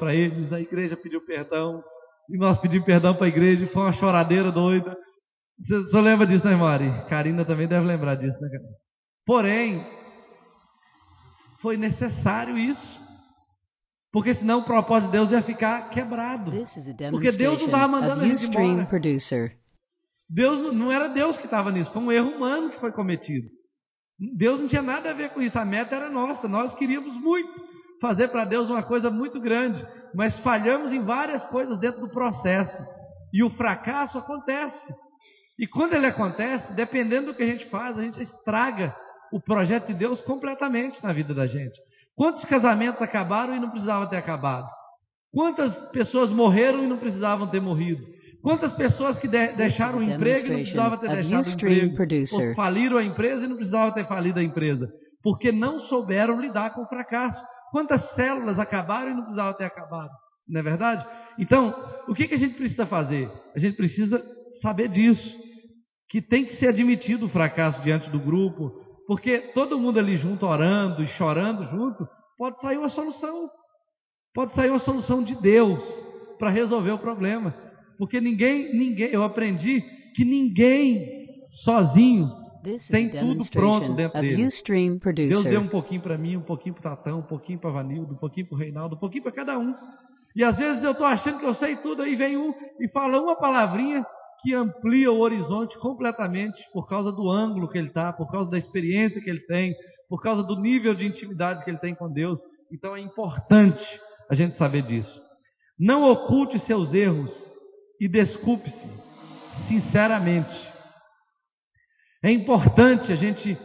para eles, a igreja pediu perdão, e nós pedimos perdão para a igreja, e foi uma choradeira doida. Você lembra disso, né, Mari? Karina também deve lembrar disso, né, Karina? Porém, foi necessário isso, porque senão o propósito de Deus ia ficar quebrado. Porque Deus não estava mandando a gente embora. Deus, não era Deus que estava nisso, foi um erro humano que foi cometido. Deus não tinha nada a ver com isso, a meta era nossa, nós queríamos muito fazer para Deus uma coisa muito grande, mas falhamos em várias coisas dentro do processo, e o fracasso acontece, e quando ele acontece, dependendo do que a gente faz, a gente estraga o projeto de Deus completamente na vida da gente. Quantos casamentos acabaram e não precisavam ter acabado? Quantas pessoas morreram e não precisavam ter morrido? Quantas pessoas que deixaram o emprego e não precisavam ter deixado o emprego? Ou faliram a empresa e não precisavam ter falido a empresa? Porque não souberam lidar com o fracasso. Quantas células acabaram e não precisavam ter acabado? Não é verdade? Então, o que a gente precisa fazer? A gente precisa saber disso, que tem que ser admitido o fracasso diante do grupo, porque todo mundo ali junto, orando e chorando junto, pode sair uma solução. Pode sair uma solução de Deus para resolver o problema. Porque ninguém, eu aprendi que ninguém sozinho tem tudo pronto dentro dele. Deus deu um pouquinho para mim, um pouquinho para o Tatão, um pouquinho para a Vanildo, um pouquinho para o Reinaldo, um pouquinho para cada um. E às vezes eu estou achando que eu sei tudo, aí vem um e fala uma palavrinha que amplia o horizonte completamente por causa do ângulo que ele está, por causa da experiência que ele tem, por causa do nível de intimidade que ele tem com Deus. Então é importante a gente saber disso. Não oculte seus erros e desculpe-se sinceramente. É importante a gente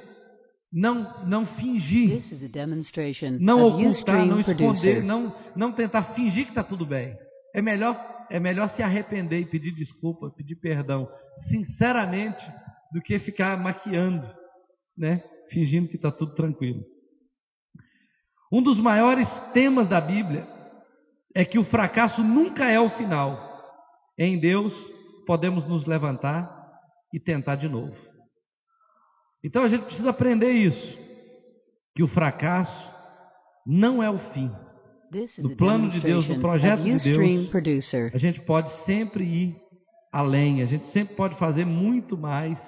não fingir, não ocultar, não esconder, não tentar fingir que está tudo bem. É melhor se arrepender e pedir desculpa, pedir perdão, sinceramente, do que ficar maquiando, né? Fingindo que está tudo tranquilo. Um dos maiores temas da Bíblia é que o fracasso nunca é o final. Em Deus podemos nos levantar e tentar de novo. Então a gente precisa aprender isso, que o fracasso não é o fim. No plano de Deus, no projeto de Deus, a gente pode sempre ir além, a gente sempre pode fazer muito mais,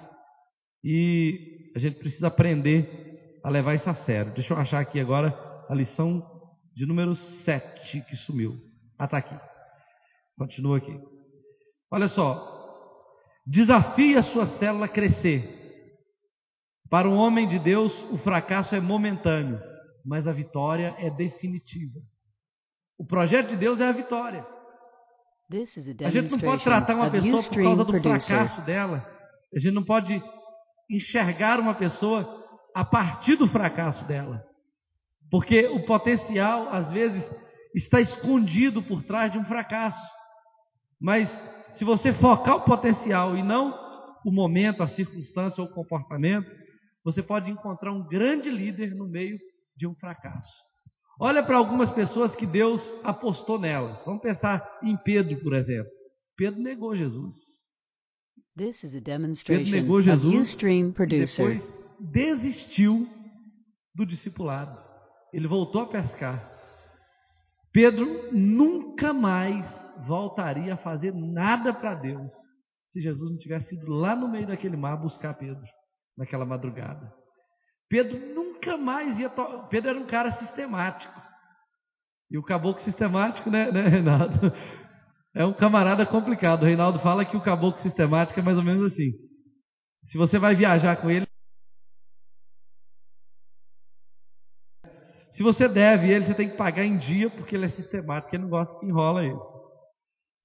e a gente precisa aprender a levar isso a sério. Deixa eu achar aqui agora a lição de número 7 que sumiu. Está aqui. Continua aqui. Olha só, desafie a sua célula a crescer. Para um homem de Deus, o fracasso é momentâneo, mas a vitória é definitiva. O projeto de Deus é a vitória. A gente não pode tratar uma pessoa por causa do fracasso dela. A gente não pode enxergar uma pessoa a partir do fracasso dela. Porque o potencial, às vezes, está escondido por trás de um fracasso. Mas se você focar o potencial e não o momento, a circunstância ou o comportamento, você pode encontrar um grande líder no meio de um fracasso. Olha para algumas pessoas que Deus apostou nelas. Vamos pensar em Pedro, por exemplo. Pedro negou Jesus. Pedro negou Jesus e depois desistiu do discipulado. Ele voltou a pescar. Pedro nunca mais voltaria a fazer nada para Deus se Jesus não tivesse ido lá no meio daquele mar buscar Pedro naquela madrugada. Pedro nunca mais ia... Pedro era um cara sistemático. E o caboclo sistemático, né, Reinaldo? É um camarada complicado. O Reinaldo fala que o caboclo sistemático é mais ou menos assim. Se você vai viajar com ele, se você deve ele, você tem que pagar em dia, porque ele é sistemático, ele não gosta que enrola ele.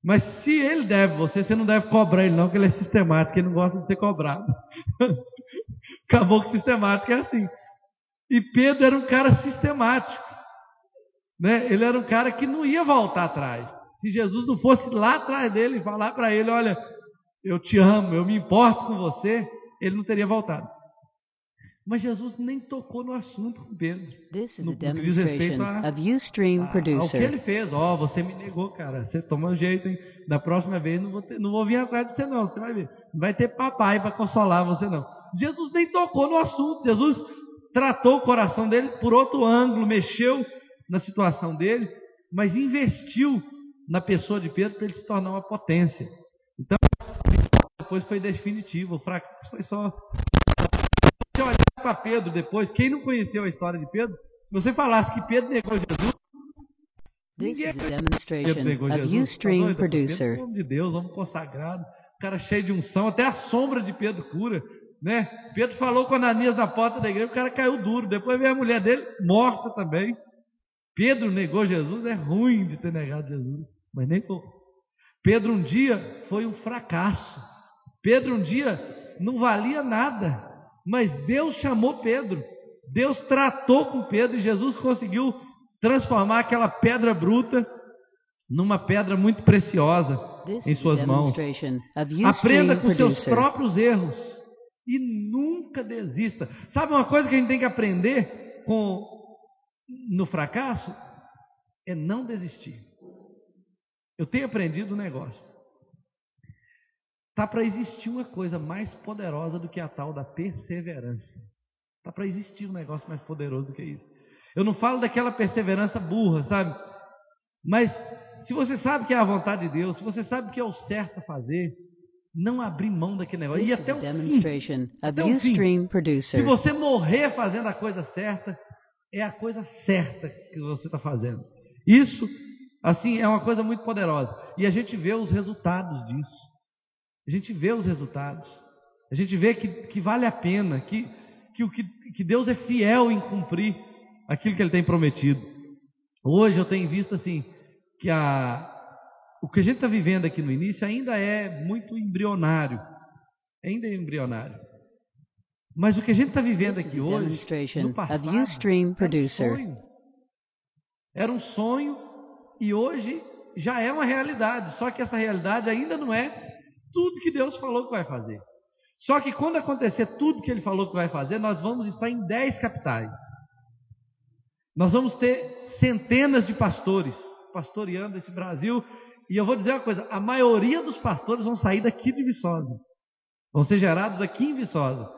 Mas se ele deve você não deve cobrar ele não, porque ele é sistemático, ele não gosta de ser cobrado. Caboclo sistemático é assim. E Pedro era um cara sistemático, né? Ele era um cara que não ia voltar atrás. Se Jesus não fosse lá atrás dele e falar para ele, olha, eu te amo, eu me importo com você, ele não teria voltado. Mas Jesus nem tocou no assunto com Pedro. No que diz respeito ao que ele fez. Você me negou, cara. Você toma um jeito, hein? Da próxima vez não vou vir atrás de você não. Você vai ver. Não vai ter papai para consolar você não. Jesus nem tocou no assunto. Jesus tratou o coração dele por outro ângulo, mexeu na situação dele, mas investiu na pessoa de Pedro para ele se tornar uma potência. Então, depois foi definitivo. O fracasso foi só... Se olhar para Pedro depois, quem não conheceu a história de Pedro, se você falasse que Pedro negou Jesus, This ninguém is a demonstration negou of Jesus. Ustream Pedro, producer. homem de Deus, homem consagrado, cara cheio de unção, até a sombra de Pedro cura, né? Pedro falou com Ananias na porta da igreja, o cara caiu duro, depois veio a mulher dele morta também. Pedro negou Jesus, é ruim de ter negado Jesus, mas negou. Pedro um dia foi um fracasso, Pedro um dia não valia nada, mas Deus chamou Pedro, Deus tratou com Pedro e Jesus conseguiu transformar aquela pedra bruta numa pedra muito preciosa em suas mãos. Aprenda com seus próprios erros e nunca desista. Sabe uma coisa que a gente tem que aprender no fracasso? É não desistir. Eu tenho aprendido um negócio. Está para existir uma coisa mais poderosa do que a tal da perseverança. Está para existir um negócio mais poderoso do que isso. Eu não falo daquela perseverança burra, sabe? Mas se você sabe que é a vontade de Deus, se você sabe que é o certo a fazer, não abrir mão daquele negócio. E até o fim. Até o fim. Se você morrer fazendo a coisa certa, é a coisa certa que você está fazendo. Isso, assim, é uma coisa muito poderosa. E a gente vê os resultados disso. A gente vê os resultados. A gente vê que vale a pena, que Deus é fiel em cumprir aquilo que Ele tem prometido. Hoje eu tenho visto assim, que o que a gente está vivendo aqui no início ainda é muito embrionário. Ainda é embrionário. Mas o que a gente está vivendo aqui hoje, no passado, era um sonho e hoje já é uma realidade. Só que essa realidade ainda não é tudo que Deus falou que vai fazer. Só que quando acontecer tudo que Ele falou que vai fazer, nós vamos estar em 10 capitais. Nós vamos ter centenas de pastores pastoreando esse Brasil. E eu vou dizer uma coisa, a maioria dos pastores vão sair daqui de Viçosa. Vão ser gerados aqui em Viçosa.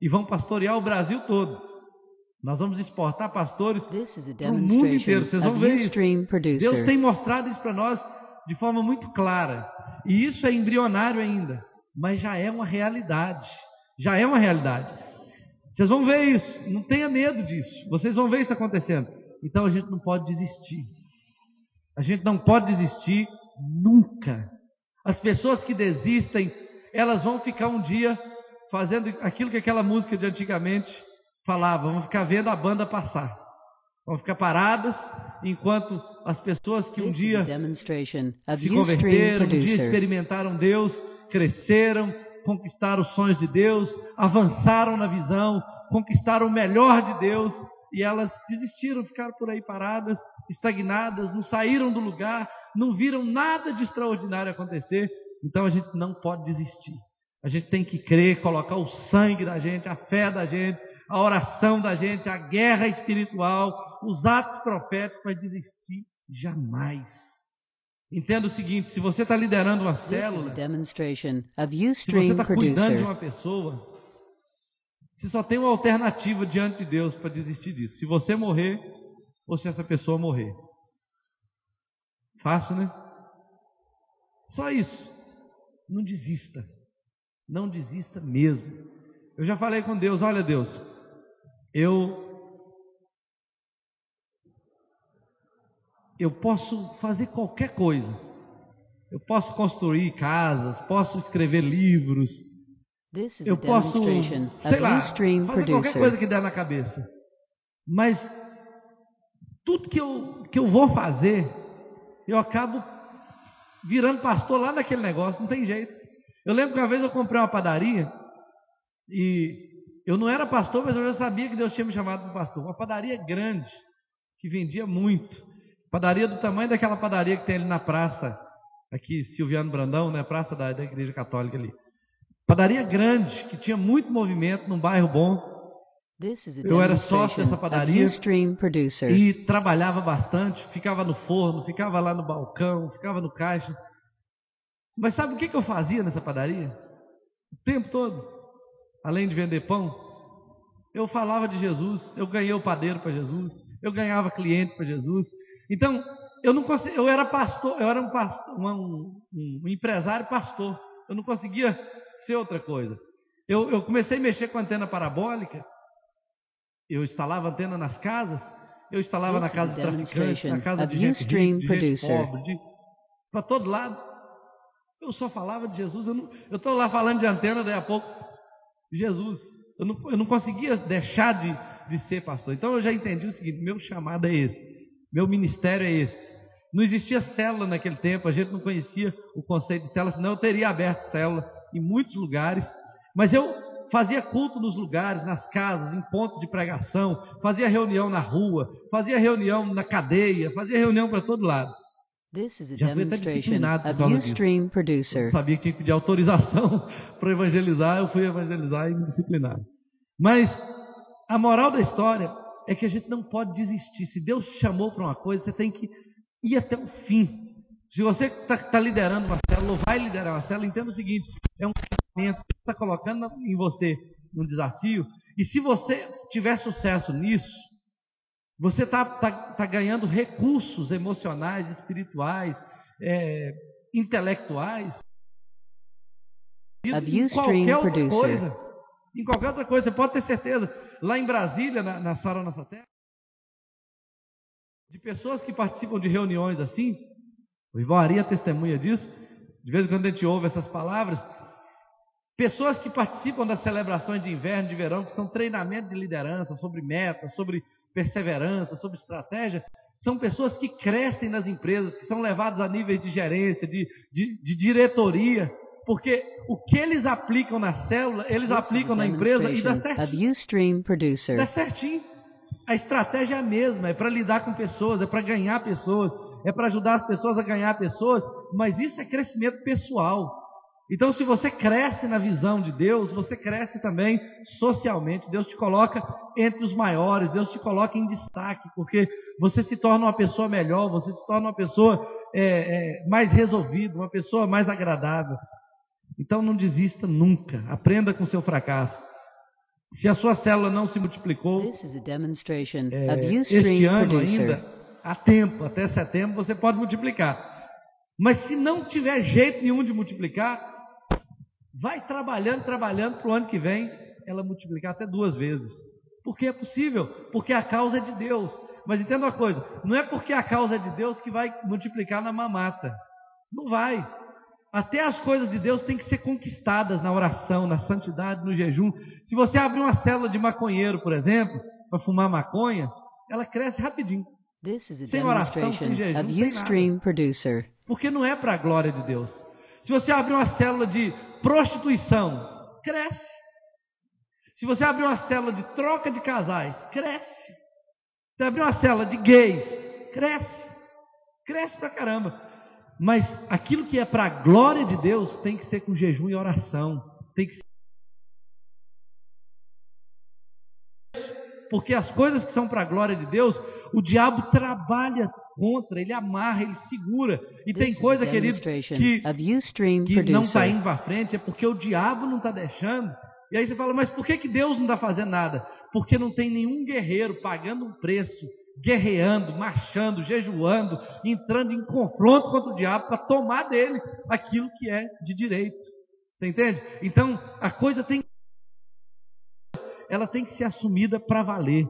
E vão pastorear o Brasil todo. Nós vamos exportar pastores para o mundo inteiro. Vocês vão ver isso. Deus tem mostrado isso para nós de forma muito clara. E isso é embrionário ainda. Mas já é uma realidade. Já é uma realidade. Vocês vão ver isso. Não tenha medo disso. Vocês vão ver isso acontecendo. Então a gente não pode desistir. A gente não pode desistir nunca. As pessoas que desistem, elas vão ficar um dia fazendo aquilo que aquela música de antigamente falava. Vão ficar vendo a banda passar. Vão ficar paradas enquanto as pessoas que um dia se converteram, um dia experimentaram Deus, cresceram, conquistaram os sonhos de Deus, avançaram na visão, conquistaram o melhor de Deus, e elas desistiram, ficaram por aí paradas, estagnadas, não saíram do lugar, não viram nada de extraordinário acontecer. Então a gente não pode desistir. A gente tem que crer, colocar o sangue da gente, a fé da gente, a oração da gente, a guerra espiritual, os atos proféticos, para desistir jamais. Entenda o seguinte, se você está liderando uma célula, se você está cuidando de uma pessoa, você só tem uma alternativa diante de Deus para desistir disso. Se você morrer, ou se essa pessoa morrer. Fácil, né? Só isso. Não desista. Não desista mesmo. Eu já falei com Deus, olha Deus, eu posso fazer qualquer coisa. Eu posso construir casas, posso escrever livros, eu posso, sei lá, fazer qualquer coisa que der na cabeça. Mas tudo que eu vou fazer, eu acabo virando pastor lá naquele negócio, não tem jeito. Eu lembro que uma vez eu comprei uma padaria e eu não era pastor, mas eu já sabia que Deus tinha me chamado para pastor. Uma padaria grande, que vendia muito. Padaria do tamanho daquela padaria que tem ali na praça, aqui Silviano Brandão, né? Praça da Igreja Católica ali. Padaria grande, que tinha muito movimento, num bairro bom. Eu era sócio dessa padaria e trabalhava bastante, ficava no forno, ficava lá no balcão, ficava no caixa. Mas sabe o que eu fazia nessa padaria? O tempo todo, além de vender pão, eu falava de Jesus, eu ganhei o padeiro para Jesus, eu ganhava cliente para Jesus. Então, eu não consegui, eu era pastor, eu era um pastor, um empresário pastor. Eu não conseguia ser outra coisa. Eu comecei a mexer com antena parabólica. Eu instalava antena nas casas. Eu instalava na This is casa a de traficantes, na demonstration casa of de gente Ustream rica, de gente producer. pobre, para todo lado. Eu só falava de Jesus. Eu estou lá falando de antena, daí a pouco, Jesus. Eu não conseguia deixar de ser pastor. Então eu já entendi o seguinte: meu chamado é esse, meu ministério é esse. Não existia célula naquele tempo, a gente não conhecia o conceito de célula, senão eu teria aberto célula em muitos lugares. Mas eu fazia culto nos lugares, nas casas, em pontos de pregação, fazia reunião na rua, fazia reunião na cadeia, fazia reunião para todo lado. This is a Já fui até demonstration disciplinado por of causa disso. Ustream Eu producer. sabia que tinha que pedir autorização para evangelizar, eu fui evangelizar e me disciplinar. Mas a moral da história é que a gente não pode desistir. Se Deus te chamou para uma coisa, você tem que ir até o fim. Se você está liderando uma célula ou vai liderar uma célula, entenda o seguinte: é um treinamento que está colocando em você um desafio, e se você tiver sucesso nisso, você está ganhando recursos emocionais, espirituais, intelectuais, Of em Ustream qualquer outra producer. coisa. Em qualquer outra coisa, você pode ter certeza. Lá em Brasília, na Sara Nossa Terra, de pessoas que participam de reuniões assim, o irmão Ari é testemunha disso, de vez em quando a gente ouve essas palavras, pessoas que participam das celebrações de inverno, de verão, que são treinamento de liderança, sobre metas, sobre perseverança, sobre estratégia, são pessoas que crescem nas empresas, que são levadas a níveis de gerência, de diretoria, porque o que eles aplicam na célula, eles This is a aplicam na empresa e dá demonstration of certinho. Ustream producer. Dá certinho. A estratégia é a mesma, é para lidar com pessoas, é para ganhar pessoas, é para ajudar as pessoas a ganhar pessoas, mas isso é crescimento pessoal. Então, se você cresce na visão de Deus, você cresce também socialmente. Deus te coloca entre os maiores, Deus te coloca em destaque, porque você se torna uma pessoa melhor, você se torna uma pessoa mais resolvida, uma pessoa mais agradável. Então, não desista nunca, aprenda com o seu fracasso. Se a sua célula não se multiplicou, This is a demonstration of este Ustream ano producer. ainda, há tempo, até setembro, você pode multiplicar. Mas se não tiver jeito nenhum de multiplicar, vai trabalhando para o ano que vem ela multiplicar até 2 vezes. Porque é possível, porque a causa é de Deus. Mas entenda uma coisa, não é porque a causa é de Deus que vai multiplicar na mamata. Não vai. Até as coisas de Deus têm que ser conquistadas na oração, na santidade, no jejum. Se você abrir uma célula de maconheiro, por exemplo, para fumar maconha, ela cresce rapidinho. This is a Sem oração, sem demonstration jejum, of sem Ustream nada. producer. Porque não é para a glória de Deus. Se você abrir uma célula de prostituição, cresce. Se você abrir uma célula de troca de casais, cresce. Se você abrir uma célula de gays, cresce. Cresce pra caramba. Mas aquilo que é para a glória de Deus tem que ser com jejum e oração. Tem que ser. Porque as coisas que são para a glória de Deus, o diabo trabalha contra, ele amarra, ele segura. E tem This is a coisa, querido, demonstration que of Ustream não está producer. indo para frente, é porque o diabo não está deixando. E aí você fala, mas por que Deus não está fazendo nada? Porque não tem nenhum guerreiro pagando um preço, guerreando, marchando, jejuando, entrando em confronto contra o diabo para tomar dele aquilo que é de direito. Você entende? Então, a coisa ela tem que ser assumida para valer.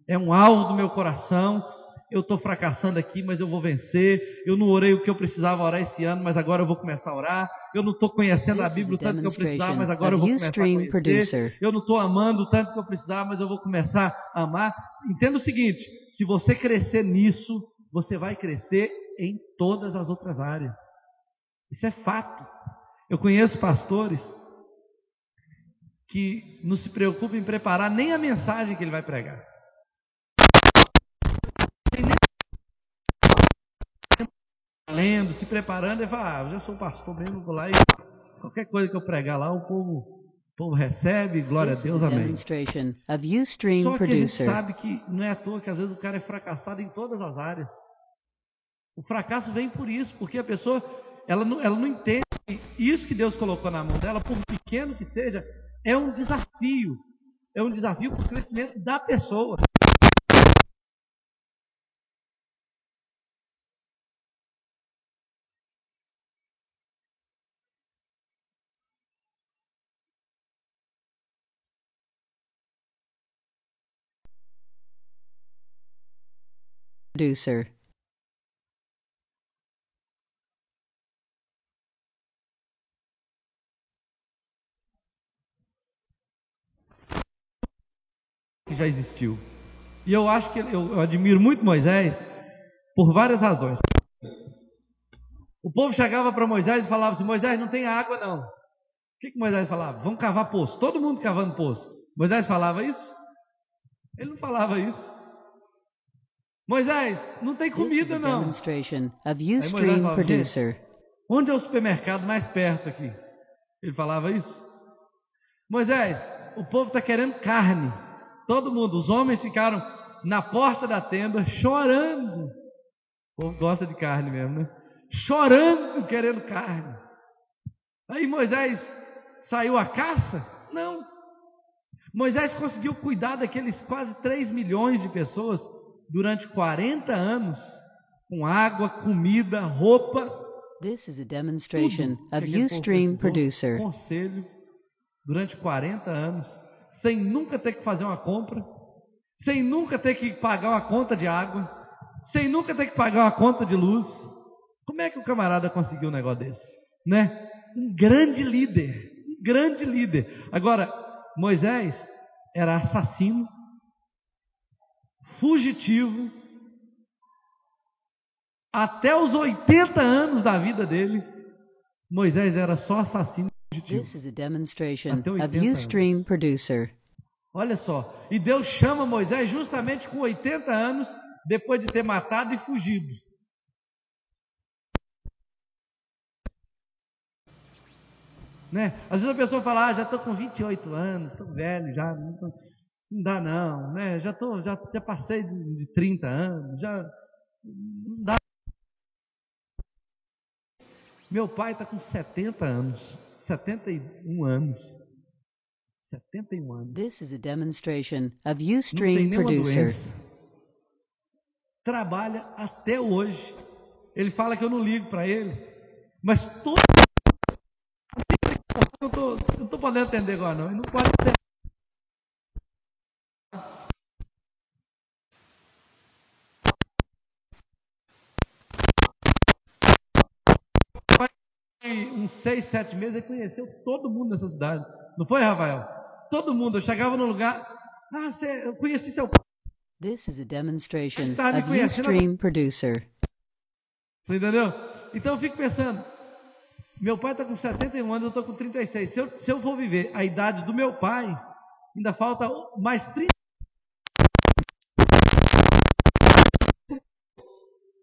É um alvo do meu coração. Eu estou fracassando aqui, mas eu vou vencer. Eu não orei o que eu precisava orar esse ano, mas agora eu vou começar a orar. Eu não estou conhecendo a This is Bíblia o a tanto que eu precisava, mas demonstration agora eu of vou começar a Ustream conhecer. producer. Eu não estou amando o tanto que eu precisava, mas eu vou começar a amar. Entenda o seguinte: se você crescer nisso, você vai crescer em todas as outras áreas. Isso é fato. Eu conheço pastores que não se preocupam em preparar nem a mensagem que ele vai pregar. Lendo, se preparando, ele fala, eu já sou pastor mesmo, vou lá e qualquer coisa que eu pregar lá, o povo recebe, glória a This is Deus, a amém. demonstration of Ustream Só que a gente producer. sabe que não é à toa que às vezes o cara é fracassado em todas as áreas. O fracasso vem por isso, porque a pessoa, ela não entende que isso que Deus colocou na mão dela, por pequeno que seja, é um desafio para o crescimento da pessoa. producer. Que já existiu. E eu acho que eu admiro muito Moisés por várias razões. O povo chegava para Moisés e falava assim: Moisés, não tem água não. O que Moisés falava? Vamos cavar poço. Todo mundo cavando poço. Moisés falava isso? Ele não falava isso. Moisés, não tem This is comida a não. demonstration of Aí Moisés Ustream falava: producer. gente, onde é o supermercado mais perto aqui? Ele falava isso. Moisés, o povo está querendo carne. Todo mundo, os homens ficaram na porta da tenda chorando. O povo gosta de carne mesmo, né? Chorando, querendo carne. Aí Moisés saiu à caça? Não. Moisés conseguiu cuidar daqueles quase 3 milhões de pessoas durante 40 anos, com água, comida, roupa. This is a demonstration Tudo que of aquele povo Ustream precisou, producer. conselho, durante 40 anos, sem nunca ter que fazer uma compra, sem nunca ter que pagar uma conta de água, sem nunca ter que pagar uma conta de luz. Como é que o camarada conseguiu um negócio desse? Né? Um grande líder, um grande líder. Agora, Moisés era assassino, fugitivo, até os 80 anos da vida dele, Moisés era só assassino e fugitivo. This is a demonstration Até of 80 Ustream anos. producer. Olha só, e Deus chama Moisés justamente com 80 anos, depois de ter matado e fugido. Né? Às vezes a pessoa fala: já estou com 28 anos, estou velho, já não dá não, né? Já passei de 30 anos, já não dá. Meu pai está com 70 anos, 71 anos. 71 anos. This is a demonstration of Não tem Ustream nenhuma producer. doença. Trabalha até hoje. Ele fala que eu não ligo para ele, mas todo. Eu não estou podendo atender agora não. Ele não pode atender. Uns 6, 7 meses ele conheceu todo mundo nessa cidade. Não foi, Rafael? Todo mundo. Eu chegava no lugar: eu conheci seu pai. This is a demonstration Está me of conhecendo. Ustream producer. Você entendeu? Então eu fico pensando: meu pai está com 71 anos, eu estou com 36. Se eu for viver a idade do meu pai, ainda falta mais 30. Você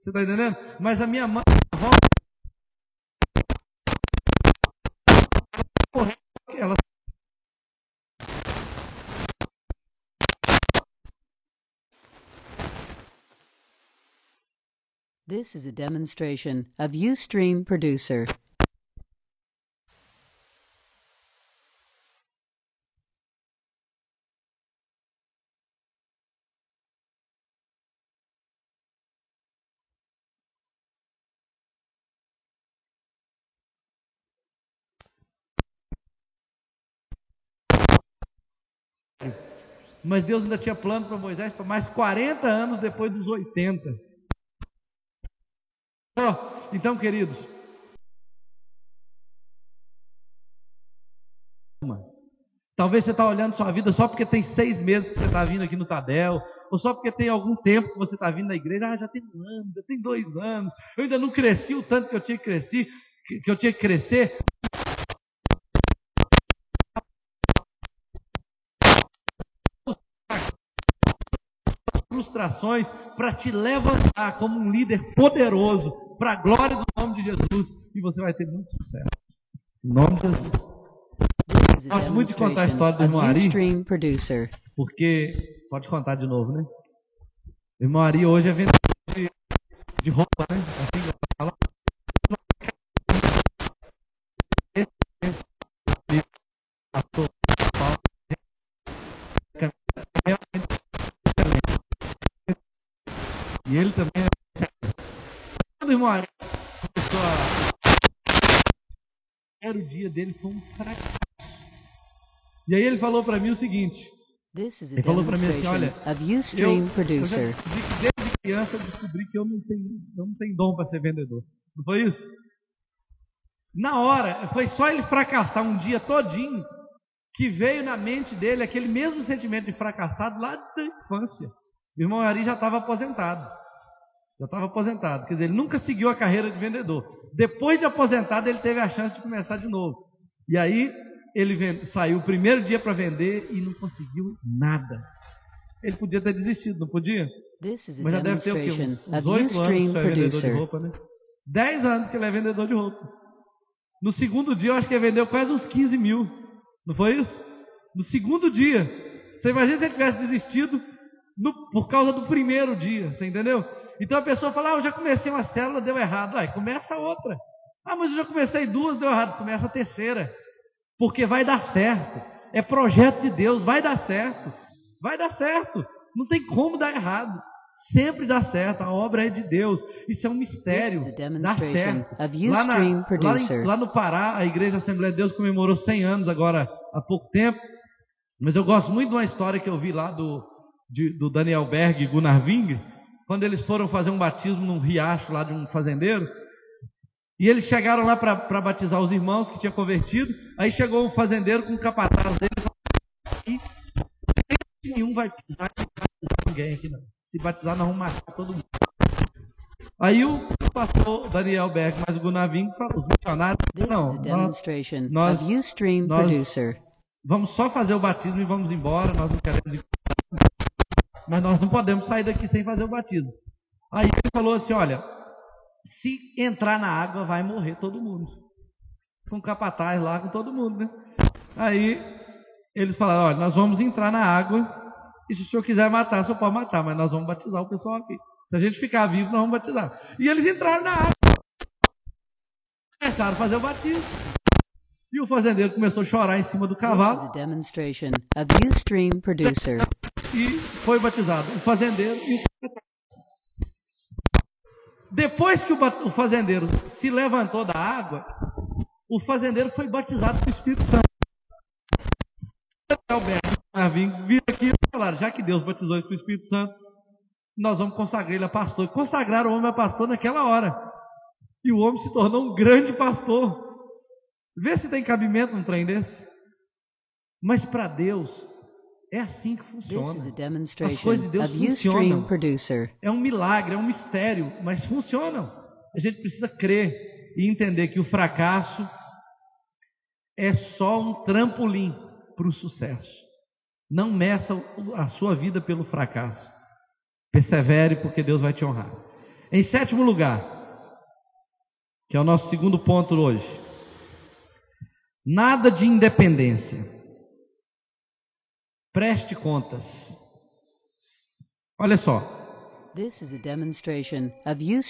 está entendendo? Mas a minha mãe, a avó, ela. This is a demonstration of Ustream producer. Mas Deus ainda tinha plano para Moisés para mais 40 anos depois dos 80. Então, queridos, talvez você está olhando sua vida só porque tem 6 meses que você está vindo aqui no Tadel, ou só porque tem algum tempo que você está vindo na igreja. Já tem 1 ano, já tem 2 anos, eu ainda não cresci o tanto que eu tinha que crescer. Frustrações para te levantar como um líder poderoso para a glória do nome de Jesus, e você vai ter muito sucesso. Em nome de Jesus. This is a Gosto muito de contar a demonstration história do of irmão Ari, Ustream producer. porque pode contar de novo, né? O irmão Ari hoje é vendedor de roupa, né? Assim que eu falo. E ele também quando o irmão Ari começou o dia dele foi um fracasso. E aí ele falou para mim o seguinte: This is a ele falou para mim assim: demonstration olha, of Ustream eu já producer. vi que desde criança eu descobri que eu não tenho dom para ser vendedor. Não foi isso? Na hora, foi só ele fracassar um dia todinho que veio na mente dele aquele mesmo sentimento de fracassado lá da infância. O irmão Ari já estava aposentado. Quer dizer, ele nunca seguiu a carreira de vendedor. Depois de aposentado, ele teve a chance de começar de novo. E aí, ele saiu o primeiro dia para vender e não conseguiu nada. Ele podia ter desistido, não podia? Mas já deve ter o quê? Uns 8 anos que ele é vendedor de roupa, né? 10 anos que ele é vendedor de roupa. No segundo dia, eu acho que ele vendeu quase uns 15 mil. Não foi isso? No segundo dia. Você imagina se ele tivesse desistido por causa do primeiro dia. Você entendeu? Então a pessoa fala, eu já comecei uma célula, deu errado. Aí começa outra. Mas eu já comecei 2, deu errado. Começa a terceira. Porque vai dar certo. É projeto de Deus, vai dar certo. Vai dar certo. Não tem como dar errado. Sempre dá certo. A obra é de Deus. Isso é um mistério. Dá certo. Lá no Pará, a Igreja Assembleia de Deus comemorou 100 anos agora há pouco tempo. Mas eu gosto muito de uma história que eu vi lá do Daniel Berg e Gunnar Wing, quando eles foram fazer um batismo num riacho lá de um fazendeiro. E eles chegaram lá para batizar os irmãos que tinham convertido. Aí chegou o fazendeiro com o capataz dele e falou, nenhum vai batizar ninguém aqui não. Se batizar, nós vamos matar todo mundo. Aí o pastor Daniel Berg, mas o Gunnar Wing, os missionários, nós vamos só fazer o batismo e vamos embora, nós não queremos ir, mas nós não podemos sair daqui sem fazer o batismo. Aí ele falou assim, olha, se entrar na água vai morrer todo mundo. Com capataz lá, com todo mundo, né? Aí eles falaram, olha, nós vamos entrar na água e se o senhor quiser matar, o senhor pode matar, mas nós vamos batizar o pessoal aqui. Se a gente ficar vivo, nós vamos batizar. E eles entraram na água. Começaram a fazer o batismo. E o fazendeiro começou a chorar em cima do cavalo. E foi batizado. O fazendeiro e o Depois que o fazendeiro se levantou da água, o fazendeiro foi batizado com o Espírito Santo. Viram aqui e falaram, já que Deus batizou ele com o Espírito Santo, nós vamos consagrar ele a pastor. E consagraram o homem a pastor naquela hora. E o homem se tornou um grande pastor. Vê se tem cabimento num trem desse. Mas para Deus, é assim que funciona. As coisas de Deus funcionam. É um milagre, é um mistério, mas funcionam. A gente precisa crer e entender que o fracasso é só um trampolim para o sucesso. Não meça a sua vida pelo fracasso. Persevere, porque Deus vai te honrar. Em 7º lugar, que é o nosso segundo ponto hoje, nada de independência. Preste contas. Olha só.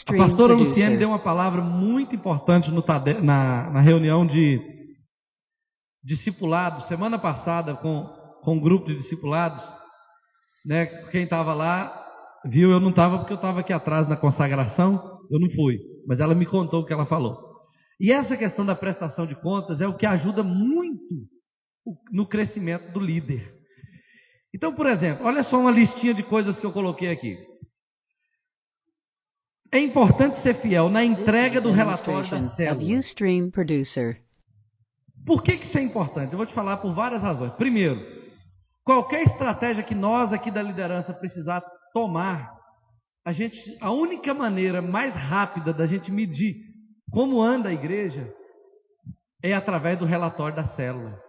A pastora Luciene deu uma palavra muito importante na reunião de discipulados, semana passada, com um grupo de discipulados, né? Quem estava lá viu, eu não estava porque eu estava aqui atrás na consagração, eu não fui, mas ela me contou o que ela falou. E essa questão da prestação de contas é o que ajuda muito no crescimento do líder. Então, por exemplo, olha só uma listinha de coisas que eu coloquei aqui. É importante ser fiel na entrega do relatório da célula. Por que isso é importante? Eu vou te falar por várias razões. Primeiro, qualquer estratégia que nós aqui da liderança precisar tomar, a única maneira mais rápida da gente medir como anda a igreja é através do relatório da célula.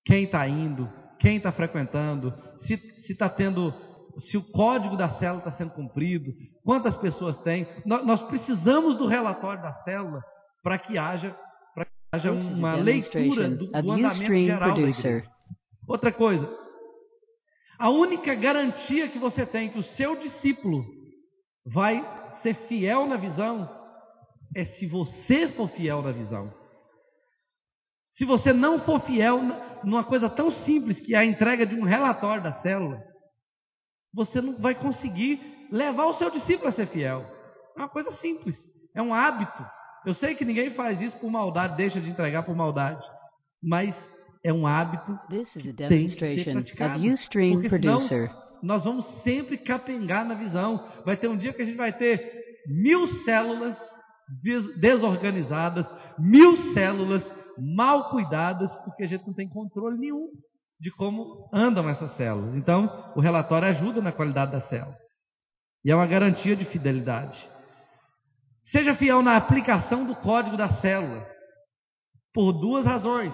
Quem está indo, quem está frequentando, se o código da célula está sendo cumprido, quantas pessoas tem. Nós precisamos do relatório da célula para que haja uma leitura do andamento geral da igreja. Outra coisa, a única garantia que você tem que o seu discípulo vai ser fiel na visão é se você for fiel na visão. Se você não for fiel numa coisa tão simples que é a entrega de um relatório da célula, você não vai conseguir levar o seu discípulo a ser fiel. É uma coisa simples, é um hábito. Eu sei que ninguém faz isso por maldade, deixa de entregar por maldade, mas é um hábito que tem que ser praticado, porque senão nós vamos sempre capengar na visão. Vai ter um dia que a gente vai ter 1000 células desorganizadas, 1000 células mal cuidadas, porque a gente não tem controle nenhum de como andam essas células. Então, o relatório ajuda na qualidade da célula. E é uma garantia de fidelidade. Seja fiel na aplicação do código da célula, por 2 razões.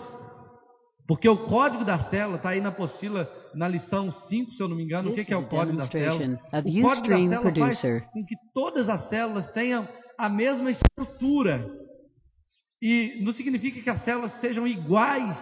Porque o código da célula está aí na apostila, na lição 5, se eu não me engano. O que é o código da célula? O código da célula faz com que todas as células tenham a mesma estrutura. E não significa que as células sejam iguais,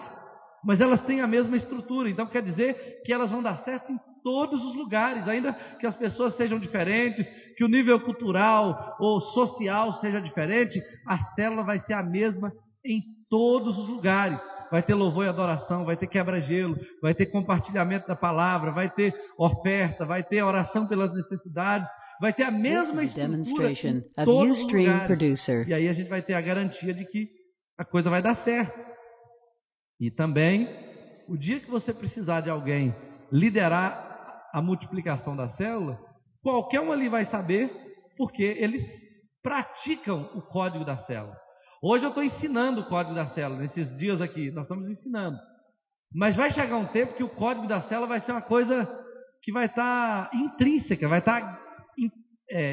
mas elas têm a mesma estrutura. Então quer dizer que elas vão dar certo em todos os lugares, ainda que as pessoas sejam diferentes, que o nível cultural ou social seja diferente, a célula vai ser a mesma em todos os lugares. Vai ter louvor e adoração, vai ter quebra-gelo, vai ter compartilhamento da palavra, vai ter oferta, vai ter oração pelas necessidades, vai ter a mesma estrutura em todos os lugares. E aí a gente vai ter a garantia de que a coisa vai dar certo. E também, o dia que você precisar de alguém liderar a multiplicação da célula, qualquer um ali vai saber, porque eles praticam o código da célula. Hoje eu estou ensinando o código da célula, nesses dias aqui, nós estamos ensinando. Mas vai chegar um tempo que o código da célula vai ser uma coisa que vai estar intrínseca, vai estar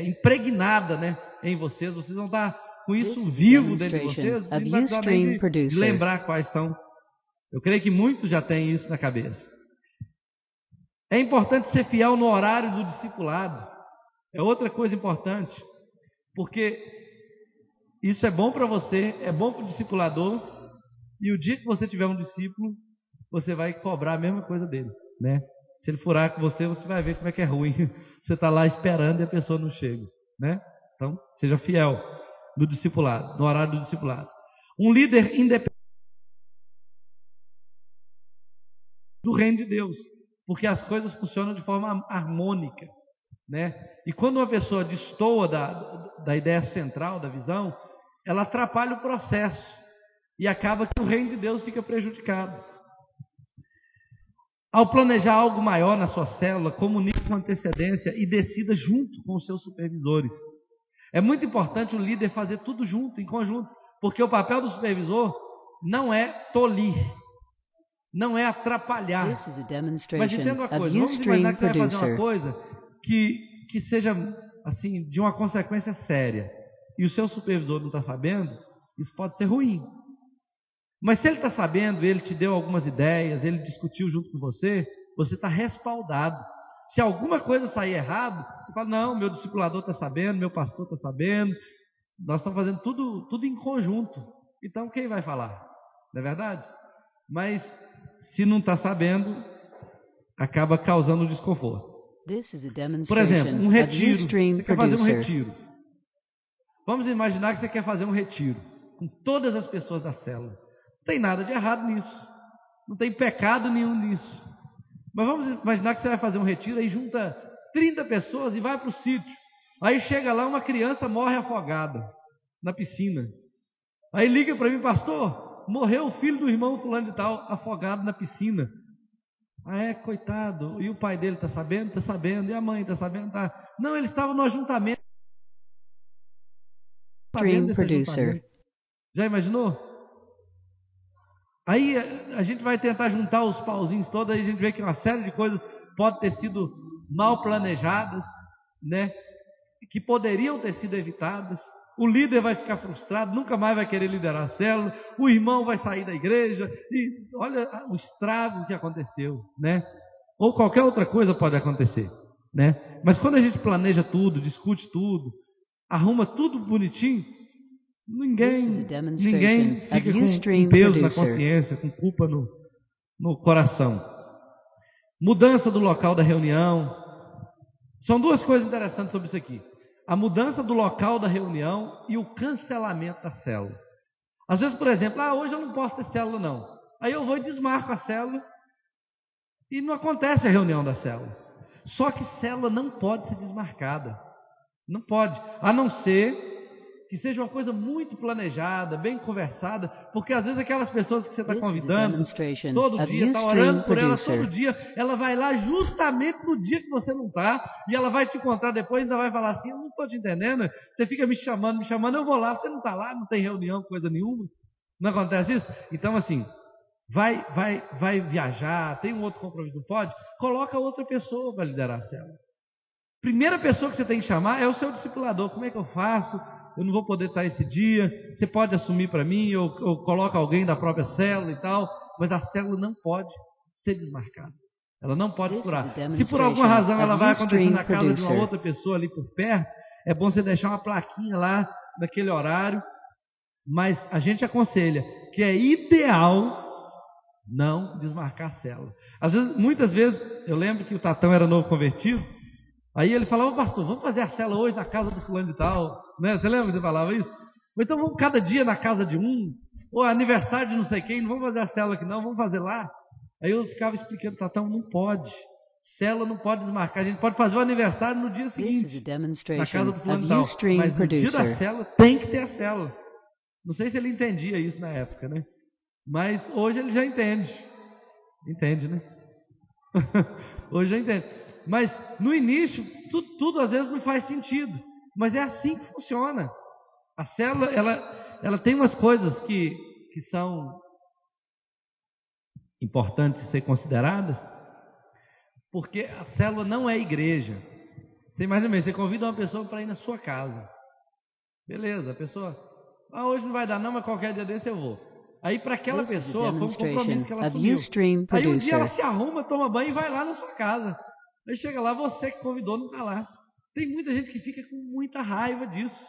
impregnada, né, em vocês. Vocês vão estar com isso vivo dentro de vocês, e não vai precisar nem de lembrar quais são. Eu creio que muitos já têm isso na cabeça. É importante ser fiel no horário do discipulado. É outra coisa importante, porque isso é bom para você, é bom para o discipulador, e o dia que você tiver um discípulo, você vai cobrar a mesma coisa dele, né? Se ele furar com você, você vai ver como é que é ruim. Você está lá esperando e a pessoa não chega, né? Então, seja fiel no discipulado, no horário do discipulado. Um líder independente do reino de Deus, porque as coisas funcionam de forma harmônica, né? E quando uma pessoa destoa da ideia central, da visão, ela atrapalha o processo e acaba que o reino de Deus fica prejudicado. Ao planejar algo maior na sua célula, comunique com antecedência e decida junto com os seus supervisores. É muito importante o líder fazer tudo junto, em conjunto, porque o papel do supervisor não é tolir, não é atrapalhar. Mas entenda uma coisa, vamos imaginar que você vai fazer uma coisa que seja assim, de uma consequência séria, e o seu supervisor não está sabendo, isso pode ser ruim. Mas se ele está sabendo, ele te deu algumas ideias, ele discutiu junto com você, você está respaldado. Se alguma coisa sair errado, você fala, não, meu discipulador está sabendo, meu pastor está sabendo, nós estamos fazendo tudo em conjunto. Então quem vai falar? Não é verdade? Mas se não está sabendo, acaba causando desconforto. Por exemplo, um retiro. Você quer fazer um retiro. Vamos imaginar que você quer fazer um retiro com todas as pessoas da célula. Não tem nada de errado nisso. Não tem pecado nenhum nisso. Mas vamos imaginar que você vai fazer um retiro e junta 30 pessoas e vai para o sítio. Aí chega lá, uma criança morre afogada na piscina. Aí liga para mim, pastor, morreu o filho do irmão fulano de tal, afogado na piscina. Ah, coitado. E o pai dele está sabendo? Está sabendo. E a mãe está sabendo? Está. Não, ele estava no ajuntamento. Já imaginou? Aí a gente vai tentar juntar os pauzinhos todos, aí a gente vê que uma série de coisas pode ter sido mal planejadas, né? Que poderiam ter sido evitadas. O líder vai ficar frustrado, nunca mais vai querer liderar a célula, o irmão vai sair da igreja, e olha o estrago que aconteceu, né? Ou qualquer outra coisa pode acontecer, né? Mas quando a gente planeja tudo, discute tudo, arruma tudo bonitinho, ninguém fica com peso na consciência, com culpa no coração. Mudança do local da reunião. São duas coisas interessantes sobre isso aqui. A mudança do local da reunião e o cancelamento da célula. Às vezes, por exemplo, hoje eu não posso ter célula não. Aí eu vou e desmarco a célula e não acontece a reunião da célula. Só que célula não pode ser desmarcada. Não pode. A não ser que seja uma coisa muito planejada, bem conversada, porque às vezes aquelas pessoas que você está This is a convidando demonstration todo of dia, está Ustream orando por ela Producer. todo dia, ela vai lá justamente no dia que você não está, e ela vai te encontrar depois e ainda vai falar assim, eu não estou te entendendo, você fica me chamando, eu vou lá, você não está lá, não tem reunião, coisa nenhuma, não acontece isso? Então assim, vai viajar, tem um outro compromisso, não pode? Coloca outra pessoa para liderar a célula. Primeira pessoa que você tem que chamar é o seu discipulador. Como é que eu faço? Eu não vou poder estar esse dia. Você pode assumir para mim, ou coloca alguém da própria célula e tal. Mas a célula não pode ser desmarcada. Ela não pode This is furar. a Se por alguma demonstration razão ela of vai acontecer Ustream na casa de uma Producer. outra pessoa ali por perto, é bom você deixar uma plaquinha lá naquele horário. Mas a gente aconselha que é ideal não desmarcar a célula. Muitas vezes, eu lembro que o Tatão era novo convertido. Aí ele falava, pastor, vamos fazer a célula hoje na casa do fulano e tal, né? Você lembra que você falava isso? Ou então vamos cada dia na casa de um, ou aniversário de não sei quem, não vamos fazer a célula aqui não, vamos fazer lá. Aí eu ficava explicando, Tatão, não pode, célula não pode desmarcar, a gente pode fazer o aniversário no dia This is a seguinte, na demonstration casa do fulano of e tal, Ustream mas no dia da Producer. célula tem que ter a célula. Não sei se ele entendia isso na época, né? Mas hoje ele já entende, né? Hoje já entende. Mas no início, tudo às vezes não faz sentido. Mas é assim que funciona. A célula, ela tem umas coisas que são importantes ser consideradas, porque a célula não é igreja. Você imagina bem, você convida uma pessoa para ir na sua casa. Beleza, a pessoa, hoje não vai dar não, mas qualquer dia desse eu vou. Aí para aquela This is a pessoa foi um compromisso demonstration que ela of assumiu. Ustream Aí um dia ela Producer. se arruma, toma banho e vai lá na sua casa. Aí chega lá, você que convidou não está lá. Tem muita gente que fica com muita raiva disso,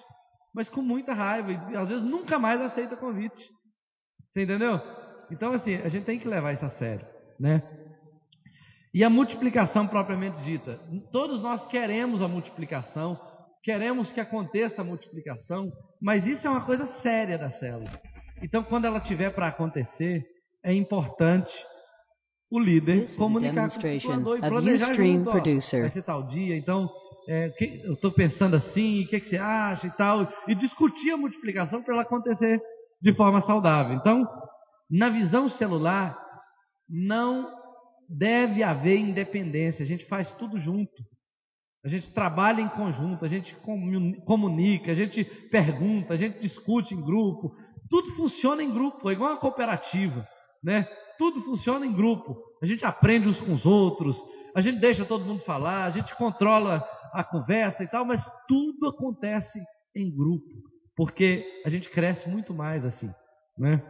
mas com muita raiva, e às vezes nunca mais aceita convite. Você entendeu? Então assim, a gente tem que levar isso a sério, né? E a multiplicação propriamente dita, todos nós queremos a multiplicação, queremos que aconteça a multiplicação, mas isso é uma coisa séria da célula. Então quando ela tiver para acontecer, é importante o líder This is a comunicar com o demonstration discipulador e of planejar Ustream junto, Producer. vai ser tal dia, então eu estou pensando assim, o que você acha e tal, e discutir a multiplicação para ela acontecer de forma saudável. Então, na visão celular, não deve haver independência, a gente faz tudo junto, a gente trabalha em conjunto, a gente comunica, a gente pergunta, a gente discute em grupo, tudo funciona em grupo, é igual uma cooperativa, né? Tudo funciona em grupo, a gente aprende uns com os outros, a gente deixa todo mundo falar, a gente controla a conversa e tal, mas tudo acontece em grupo, porque a gente cresce muito mais assim, né?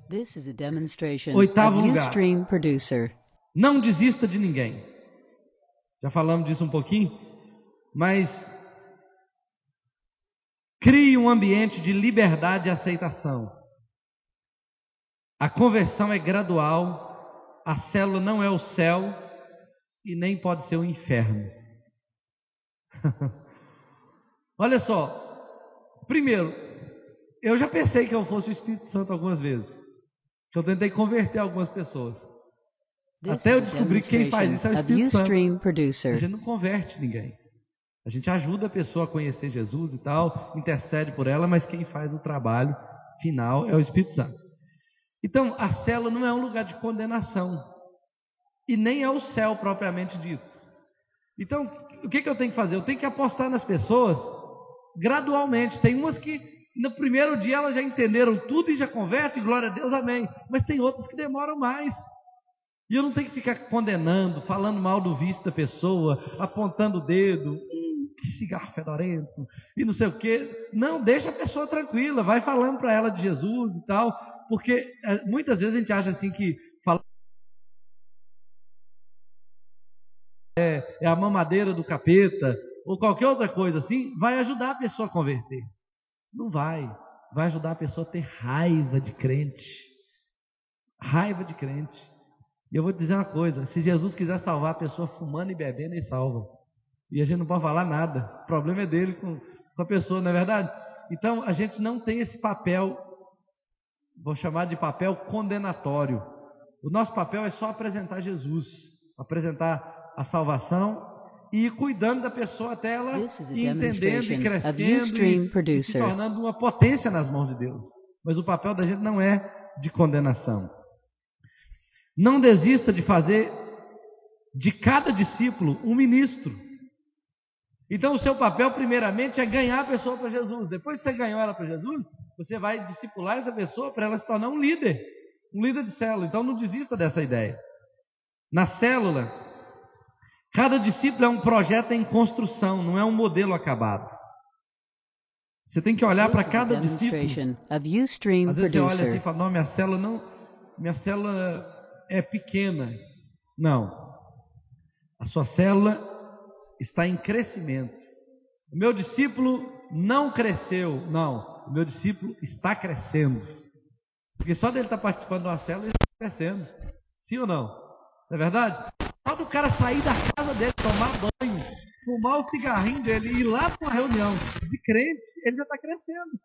This is a demonstration Oitavo of lugar, Ustream Producer. não desista de ninguém. Já falamos disso um pouquinho, mas crie um ambiente de liberdade e aceitação. A conversão é gradual, a célula não é o céu e nem pode ser o inferno. Olha só, primeiro, eu já pensei que eu fosse o Espírito Santo algumas vezes, que eu tentei converter algumas pessoas. This Até eu is a descobri que quem faz isso é o demonstration of Espírito Santo. Ustream A Producer. gente não converte ninguém. A gente ajuda a pessoa a conhecer Jesus e tal, intercede por ela, mas quem faz o trabalho final é o Espírito Santo. Então, a célula não é um lugar de condenação, e nem é o céu propriamente dito. Então, o que eu tenho que fazer? Eu tenho que apostar nas pessoas gradualmente. Tem umas que no primeiro dia elas já entenderam tudo e já convertem, glória a Deus, amém. Mas tem outras que demoram mais. E eu não tenho que ficar condenando, falando mal do vício da pessoa, apontando o dedo, que cigarro fedorento, e não sei o quê. Não, deixa a pessoa tranquila, vai falando para ela de Jesus e tal, porque muitas vezes a gente acha assim que falar é a mamadeira do capeta, ou qualquer outra coisa assim, vai ajudar a pessoa a converter. Não vai. Vai ajudar a pessoa a ter raiva de crente. Raiva de crente. E eu vou te dizer uma coisa, se Jesus quiser salvar a pessoa fumando e bebendo, ele salva. E a gente não pode falar nada. O problema é dele com a pessoa, não é verdade? Então, a gente não tem esse papel, vou chamar de papel condenatório. O nosso papel é só apresentar Jesus, apresentar a salvação e ir cuidando da pessoa até ela This is a ir entendendo e demonstration of crescendo Ustream e se Producer. tornando uma potência nas mãos de Deus. Mas o papel da gente não é de condenação. Não desista de fazer de cada discípulo um ministro. Então o seu papel primeiramente é ganhar a pessoa para Jesus. Depois que você ganhou ela para Jesus, você vai discipular essa pessoa para ela se tornar um líder de célula. Então não desista dessa ideia. Na célula, cada discípulo é um projeto em construção, não é um modelo acabado. Você tem que olhar para This is a cada discípulo. demonstration of Ustream Às vezes você olha assim Producer. e fala, não, minha célula é pequena. Não. A sua célula está em crescimento. O meu discípulo não cresceu. Não. O meu discípulo está crescendo. Porque só dele estar participando de uma célula, ele está crescendo. Sim ou não? Não é verdade? Só do cara sair da casa dele, tomar banho, fumar o cigarrinho dele e ir lá para uma reunião de crente, ele já está crescendo.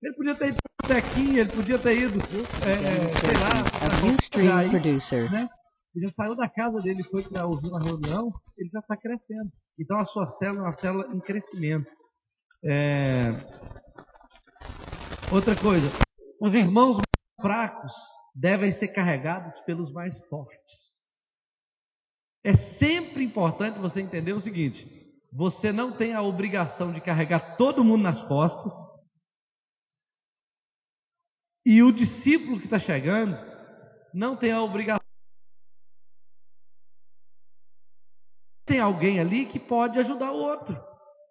Ele podia ter ido para o Tequinha, ele podia ter ido, This is a sei demonstration lá, of Ustream aí, Producer. né? Ele já saiu da casa dele e foi para ouvir uma reunião, ele já está crescendo. Então a sua célula é uma célula em crescimento. Outra coisa, os irmãos mais fracos devem ser carregados pelos mais fortes. É sempre importante você entender o seguinte: você não tem a obrigação de carregar todo mundo nas costas, e o discípulo que está chegando não tem a obrigação. Tem alguém ali que pode ajudar o outro,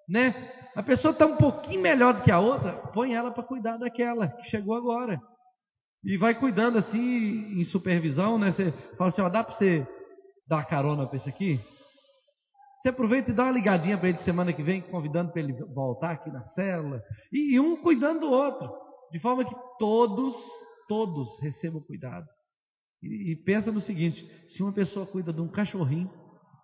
né? A pessoa está um pouquinho melhor do que a outra, põe ela para cuidar daquela que chegou agora. E vai cuidando assim, em supervisão, né? Você fala assim, ó, dá para você dar uma carona para esse aqui? Você aproveita e dá uma ligadinha para ele semana que vem, convidando para ele voltar aqui na célula. E um cuidando do outro, de forma que todos recebam cuidado. E pensa no seguinte, se uma pessoa cuida de um cachorrinho,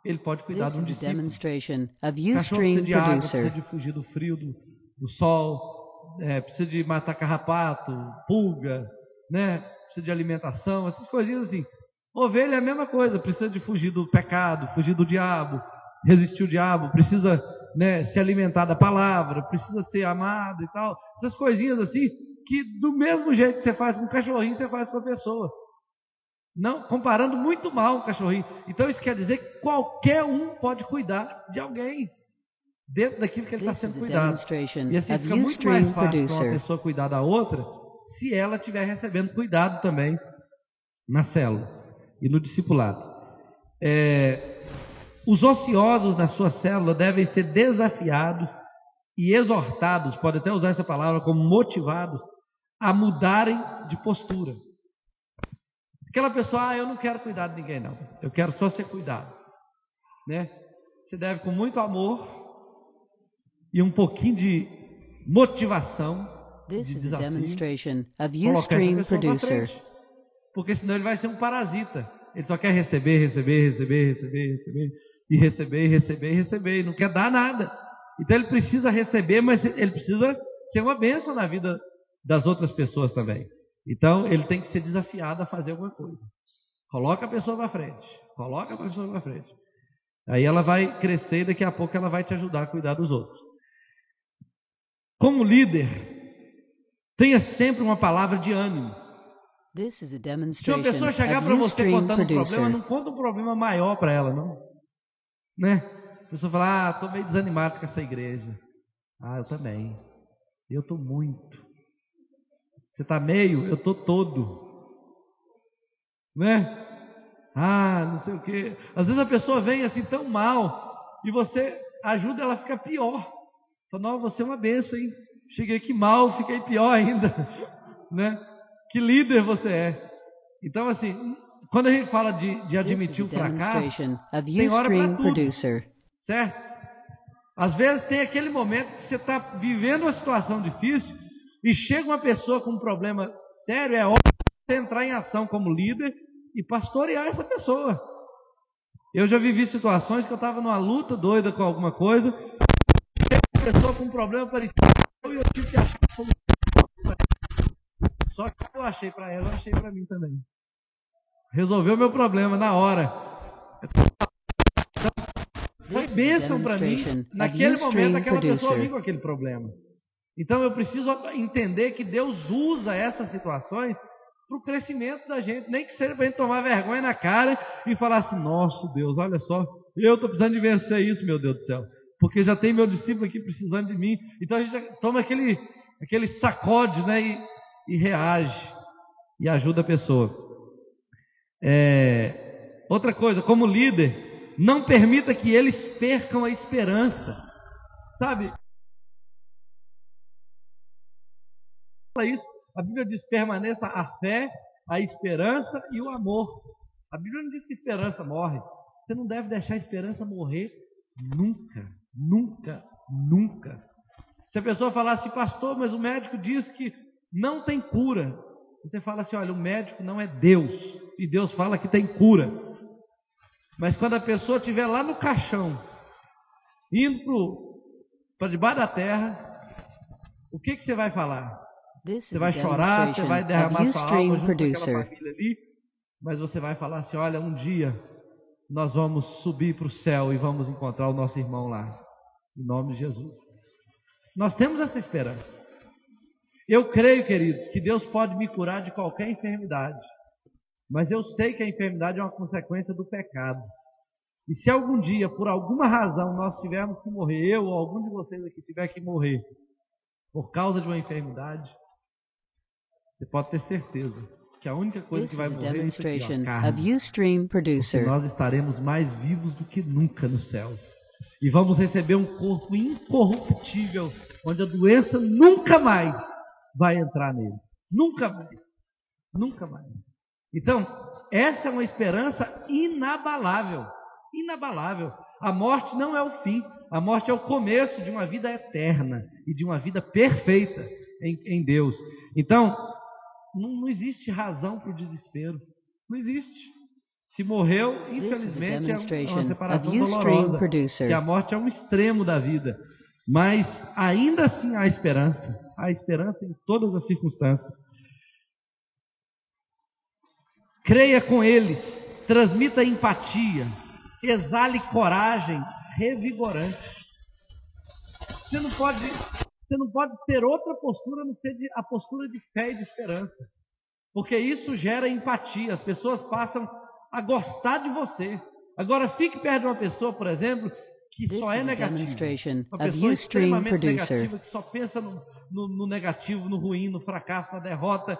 ele pode cuidar This de um is a discípulo. demonstration of Cachorro precisa Ustream de água, Producer. precisa de fugir do frio, do sol, precisa de matar carrapato, pulga, né? Precisa de alimentação, essas coisinhas assim. Ovelha é a mesma coisa, precisa de fugir do pecado, fugir do diabo, resistir o diabo, precisa, né, se alimentar da palavra, precisa ser amado e tal. Essas coisinhas assim, que do mesmo jeito que você faz com um cachorrinho, você faz com a pessoa. Não, comparando muito mal o cachorrinho. Então isso quer dizer que qualquer um pode cuidar de alguém dentro daquilo que ele está This sendo is a cuidado. demonstration E assim of fica muito mais Ustream fácil para uma Producer. pessoa cuidar da outra se ela estiver recebendo cuidado também na célula e no discipulado. Os ociosos na sua célula devem ser desafiados e exortados, pode até usar essa palavra como motivados, a mudarem de postura. Aquela pessoa, eu não quero cuidar de ninguém não, eu quero só ser cuidado, né? Você deve com muito amor e um pouquinho de motivação, This de is a desafio, demonstration of colocar essa Ustream pessoa para Producer. frente, porque senão ele vai ser um parasita. Ele só quer receber e não quer dar nada. Então ele precisa receber, mas ele precisa ser uma bênção na vida das outras pessoas também. Então ele tem que ser desafiado a fazer alguma coisa. Coloca a pessoa para frente. Aí ela vai crescer e daqui a pouco ela vai te ajudar a cuidar dos outros. Como líder, tenha sempre uma palavra de ânimo. This is a Se uma demonstration pessoa chegar of para você Ustream contando um problema, Producer. não conta um problema maior para ela, não. Né? A pessoa fala, estou meio desanimado com essa igreja. Eu também. Eu estou muito. Você está meio, eu estou todo. Né? Não sei o quê. Às vezes a pessoa vem assim tão mal e você ajuda ela a ficar pior. Fala, não, você é uma bênção, hein? Cheguei aqui mal, fiquei pior ainda. Né? Que líder você é. Então assim, quando a gente fala de This is admitir a o fracasso, demonstration of tem hora para Ustream tudo. Producer. Certo? Às vezes tem aquele momento que você está vivendo uma situação difícil e chega uma pessoa com um problema sério, é hora de você entrar em ação como líder e pastorear essa pessoa. Eu já vivi situações que eu estava numa luta doida com alguma coisa, chega uma pessoa com um problema parecido e eu tive que achar a solução. Só que eu achei para ela, eu achei para mim também. Resolveu o meu problema na hora. Foi bênção para mim, naquele momento, aquela pessoa vir com aquele problema. Então eu preciso entender que Deus usa essas situações para o crescimento da gente, nem que seja para a gente tomar vergonha na cara e falar assim: nossa Deus, olha só, eu estou precisando de vencer isso, meu Deus do céu, porque já tem meu discípulo aqui precisando de mim. Então a gente toma aquele sacode, né, e reage e ajuda a pessoa. Outra coisa, como líder, não permita que eles percam a esperança, sabe? Isso, a Bíblia diz: permaneça a fé, a esperança e o amor. A Bíblia não diz que esperança morre. Você não deve deixar a esperança morrer nunca, nunca, nunca. Se a pessoa falar assim: pastor, mas o médico diz que não tem cura, você fala assim: olha, o médico não é Deus, e Deus fala que tem cura. Mas quando a pessoa estiver lá no caixão, indo para debaixo da terra, o que você vai falar? Você vai chorar, você vai derramar sua alma junto com aquela família ali, mas você vai falar assim: olha, um dia nós vamos subir para o céu e vamos encontrar o nosso irmão lá, em nome de Jesus. Nós temos essa esperança. Eu creio, queridos, que Deus pode me curar de qualquer enfermidade, mas eu sei que a enfermidade é uma consequência do pecado. E se algum dia, por alguma razão, nós tivermos que morrer, eu ou algum de vocês aqui tiver que morrer por causa de uma enfermidade, você pode ter certeza que a única coisa que vai morrer é isso aqui, ó, carne. Porque nós estaremos mais vivos do que nunca nos céus. E vamos receber um corpo incorruptível, onde a doença nunca mais vai entrar nele. Nunca mais. Nunca mais. Então, essa é uma esperança inabalável. Inabalável. A morte não é o fim. A morte é o começo de uma vida eterna e de uma vida perfeita em Deus. Então, não existe razão para o desespero. Não existe. Se morreu, infelizmente, é uma separação dolorosa. E a morte é um extremo da vida. Mas ainda assim há esperança. Há esperança em todas as circunstâncias. Creia com eles, transmita empatia, exale coragem revigorante. Você não pode ter outra postura a não ser a postura de fé e de esperança, porque isso gera empatia. As pessoas passam a gostar de você. Agora, fique perto de uma pessoa, por exemplo, que só é negativa, uma pessoa extremamente negativa, que só pensa no negativo, no ruim, no fracasso, na derrota.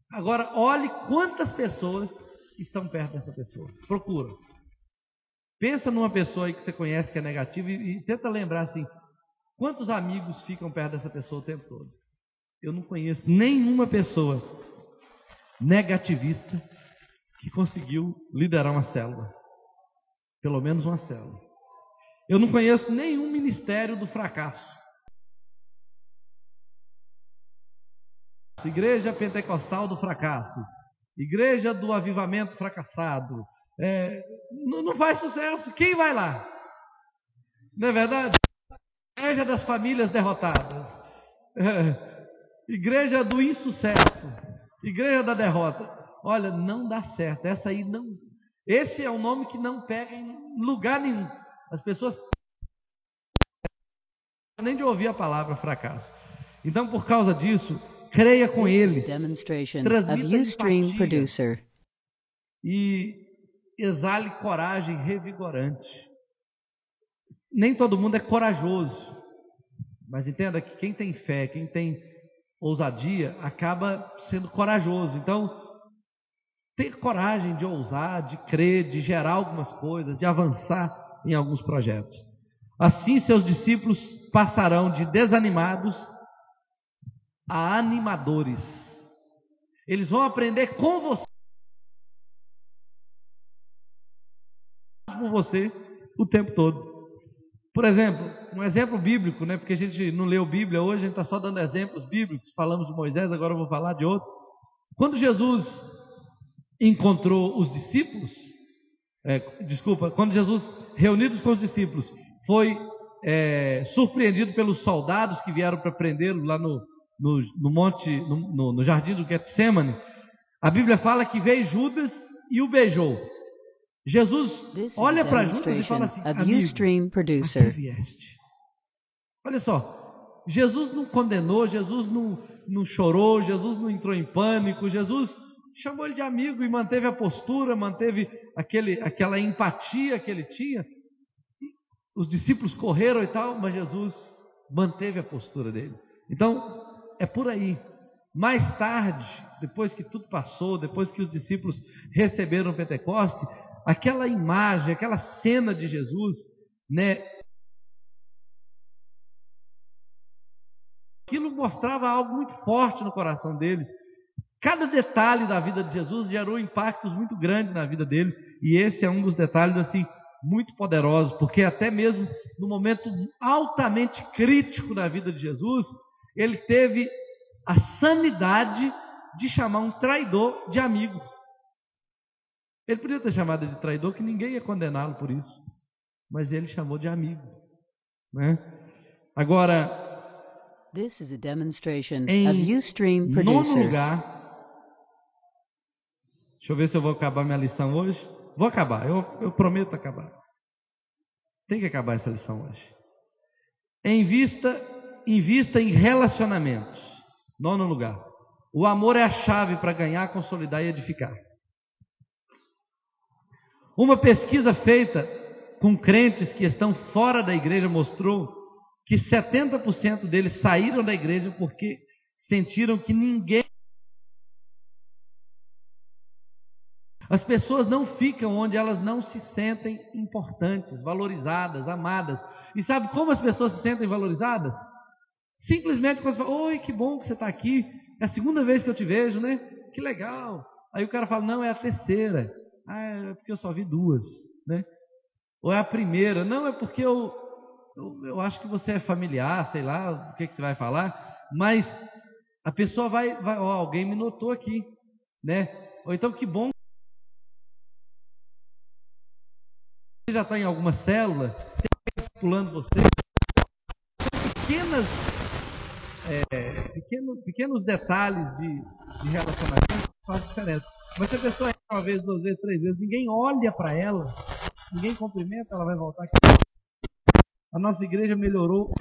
Agora, olhe quantas pessoas estão perto dessa pessoa. Procura. Pensa numa pessoa aí que você conhece que é negativa e tenta lembrar assim: quantos amigos ficam perto dessa pessoa o tempo todo? Eu não conheço nenhuma pessoa negativista que conseguiu liderar uma célula. Pelo menos uma célula. Eu não conheço nenhum ministério do fracasso. Igreja pentecostal do fracasso, igreja do avivamento fracassado, não faz sucesso. Quem vai lá? Não é verdade? Igreja das famílias derrotadas, igreja do insucesso, igreja da derrota. Olha, não dá certo. Essa aí não. Esse é um nome que não pega em lugar nenhum. As pessoas nem de ouvir a palavra fracasso. Então, por causa disso, creia com eles, transmita empatia e exale coragem revigorante. Nem todo mundo é corajoso, mas entenda que quem tem fé, quem tem ousadia, acaba sendo corajoso. Então, ter coragem de ousar, de crer, de gerar algumas coisas, de avançar em alguns projetos. Assim, seus discípulos passarão de desanimados a animadores. Eles vão aprender com você, por você, o tempo todo. Por exemplo, um exemplo bíblico, né? Porque a gente não leu Bíblia hoje, a gente está só dando exemplos bíblicos. Falamos de Moisés, agora eu vou falar de outro. Quando Jesus encontrou os discípulos, quando Jesus, reunidos com os discípulos, foi surpreendido pelos soldados que vieram para prendê-lo lá no monte, no jardim do Getsemane, a Bíblia fala que veio Judas e o beijou. Jesus olha para Judas e fala assim: amigo, até vieste. Olha só, Jesus não condenou, Jesus não chorou, Jesus não entrou em pânico, Jesus chamou ele de amigo e manteve a postura, manteve aquela empatia que ele tinha. Os discípulos correram e tal, mas Jesus manteve a postura dele. Então, é por aí. Mais tarde, depois que tudo passou, depois que os discípulos receberam o Pentecoste, aquela imagem, aquela cena de Jesus, né? Aquilo mostrava algo muito forte no coração deles. Cada detalhe da vida de Jesus gerou impactos muito grandes na vida deles, e esse é um dos detalhes assim muito poderosos, porque até mesmo no momento altamente crítico da vida de Jesus, ele teve a sanidade de chamar um traidor de amigo. Ele podia ter chamado de traidor, que ninguém ia condená-lo por isso, mas ele chamou de amigo, né? Agora, This is a demonstration em of Ustream nono Producer. lugar, deixa eu ver se eu vou acabar minha lição hoje. Vou acabar, eu prometo acabar. Tem que acabar essa lição hoje. Invista em relacionamentos. Nono lugar. O amor é a chave para ganhar, consolidar e edificar. Uma pesquisa feita com crentes que estão fora da igreja mostrou que 70% deles saíram da igreja porque sentiram que ninguém... As pessoas não ficam onde elas não se sentem importantes, valorizadas, amadas. E sabe como as pessoas se sentem valorizadas? Simplesmente quando você fala: oi, que bom que você está aqui, é a segunda vez que eu te vejo, né? Que legal. Aí o cara fala: não, é a terceira. Ah, é porque eu só vi duas, né? Ou é a primeira. Não, é porque eu acho que você é familiar, sei lá o que você vai falar. Mas a pessoa vai ó, alguém me notou aqui, né? Ou então, que bom. Você já está em alguma célula, tem alguém pulando você. Pequenos detalhes de relacionamento fazem diferença. Mas se a pessoa entra uma vez, duas vezes, três vezes, ninguém olha para ela, ninguém cumprimenta, ela vai voltar aqui. A nossa igreja melhorou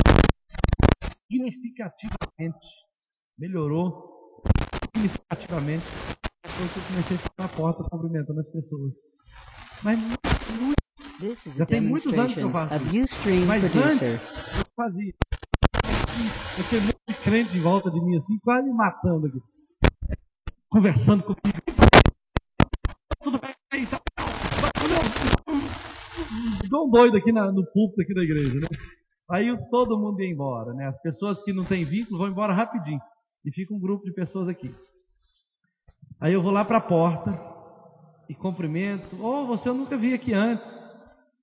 significativamente. Depois que eu comecei a ficar na porta cumprimentando as pessoas. Mas já tem muitos anos que eu faço isso. Mas antes eu fazia. Eu tinha muito de crente em volta de mim, assim, quase me matando aqui. Conversando comigo. Tudo bem? Igual um doido aqui no púlpito aqui da igreja, né? Aí todo mundo ia embora, né? As pessoas que não têm vínculo vão embora rapidinho. E fica um grupo de pessoas aqui. Aí eu vou lá para a porta e cumprimento. Oh, você eu nunca vi aqui antes.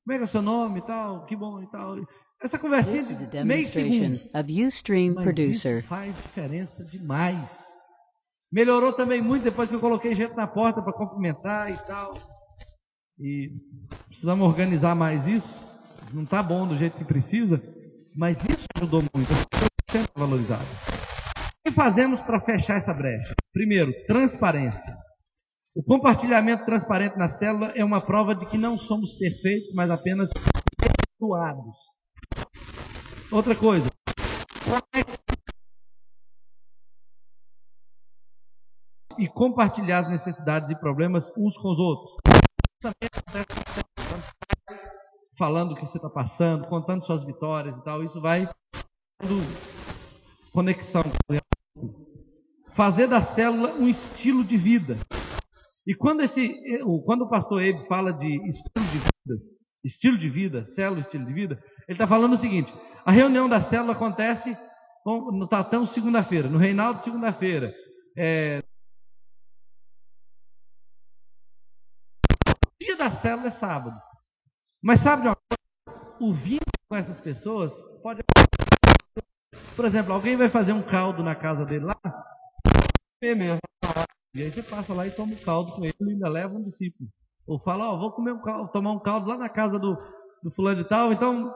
Como é que é o seu nome e tal? Que bom e tal. Essa conversinha de meio segundo. Mas isso faz diferença demais. Melhorou também muito depois que eu coloquei gente na porta para cumprimentar e tal. E precisamos organizar mais isso. Não está bom do jeito que precisa, mas isso ajudou muito. As pessoas sempre valorizadas. O que fazemos para fechar essa brecha? Primeiro, transparência. O compartilhamento transparente na célula é uma prova de que não somos perfeitos, mas apenas perdoados. Outra coisa, e compartilhar as necessidades e problemas uns com os outros. Falando o que você está passando, contando suas vitórias e tal, isso vai dando conexão. Fazer da célula um estilo de vida. E quando o pastor Abe fala de estilo de vida, célula, estilo de vida, ele está falando o seguinte: a reunião da célula acontece no Tatão segunda-feira, no Reinaldo segunda-feira. O dia da célula é sábado. Mas sabe de uma coisa? O vínculo com essas pessoas pode... Por exemplo, alguém vai fazer um caldo na casa dele lá, mesmo. E aí você passa lá e toma um caldo com ele e ainda leva um discípulo. Ou fala: ó, vou comer um caldo, tomar um caldo lá na casa do fulano de tal. Então,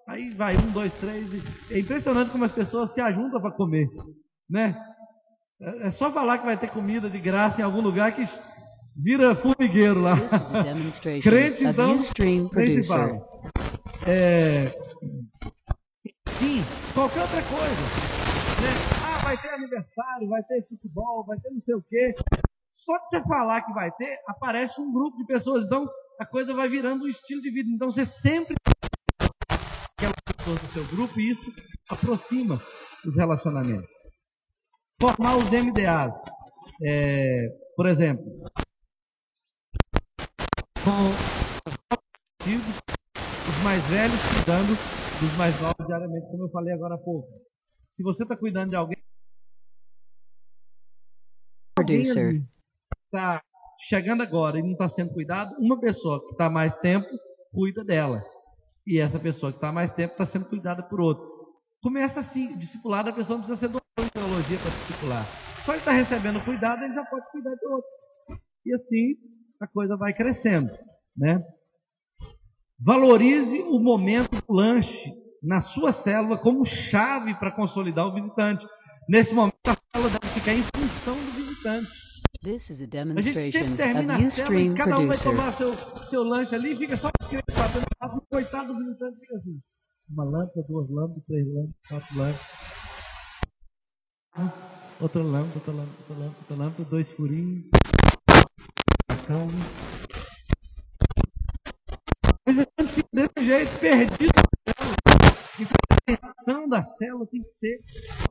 aí vai, 1, 2, 3. É impressionante como as pessoas se ajuntam para comer, né? É só falar que vai ter comida de graça em algum lugar que Vira formigueiro lá. This is a demonstration Crente, of então, Ustream nem se Producer. fala. Sim, qualquer outra coisa. Né? Ah, vai ter aniversário, vai ter futebol, vai ter não sei o quê. Só de você falar que vai ter, aparece um grupo de pessoas. Então, a coisa vai virando um estilo de vida. Então, você sempre tem aquelas pessoas do seu grupo e isso aproxima os relacionamentos. Formar os MDAs. Por exemplo, com os mais velhos cuidando dos mais novos diariamente, como eu falei agora há pouco. Se você está cuidando de alguém Producer. está chegando agora e não está sendo cuidado, uma pessoa que está mais tempo cuida dela. E essa pessoa que está mais tempo está sendo cuidada por outro. Começa assim, discipulado, a pessoa não precisa ser doutor em teologia para discipular. Só ele está recebendo cuidado, ele já pode cuidar de outro. E assim a coisa vai crescendo, né? Valorize o momento do lanche na sua célula como chave para consolidar o visitante. Nesse momento, a célula deve ficar em função do visitante. This is a A gente demonstration sempre termina of a célula e Ustream cada um vai Producer. tomar seu lanche ali e fica só batendo papo. O coitado do visitante fica assim. Uma lâmpada, 2 lâmpadas, 3 lâmpadas, 4 lâmpadas. Outra lâmpada, outra lâmpada, outra lâmpada, outra lâmpada, 2 furinhos. Calma. O visitante fica desse jeito, perdido na célula. Então a atenção da célula tem que ser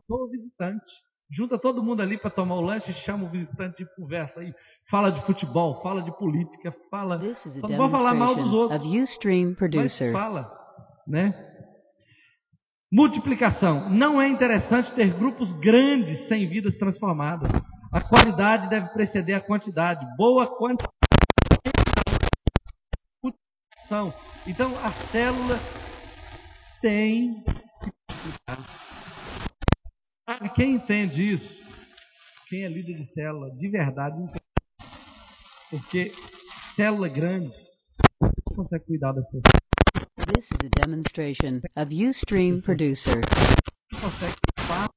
do visitante. Junta todo mundo ali para tomar o lanche, chama o visitante de conversa aí. Fala de futebol, fala de política, fala. This is a Só não pode falar mal dos demonstration outros, of Ustream mas Producer. fala, né? Multiplicação. Não é interessante ter grupos grandes sem vidas transformadas. A qualidade deve preceder a quantidade. Boa quantidade. Multiplicação. Então a célula tem que multiplicar. Quem entende isso, quem é líder de célula, de verdade entende. Porque célula grande não consegue cuidar das pessoas. This is a demonstration of Ustream Producer. Não consegue cuidar.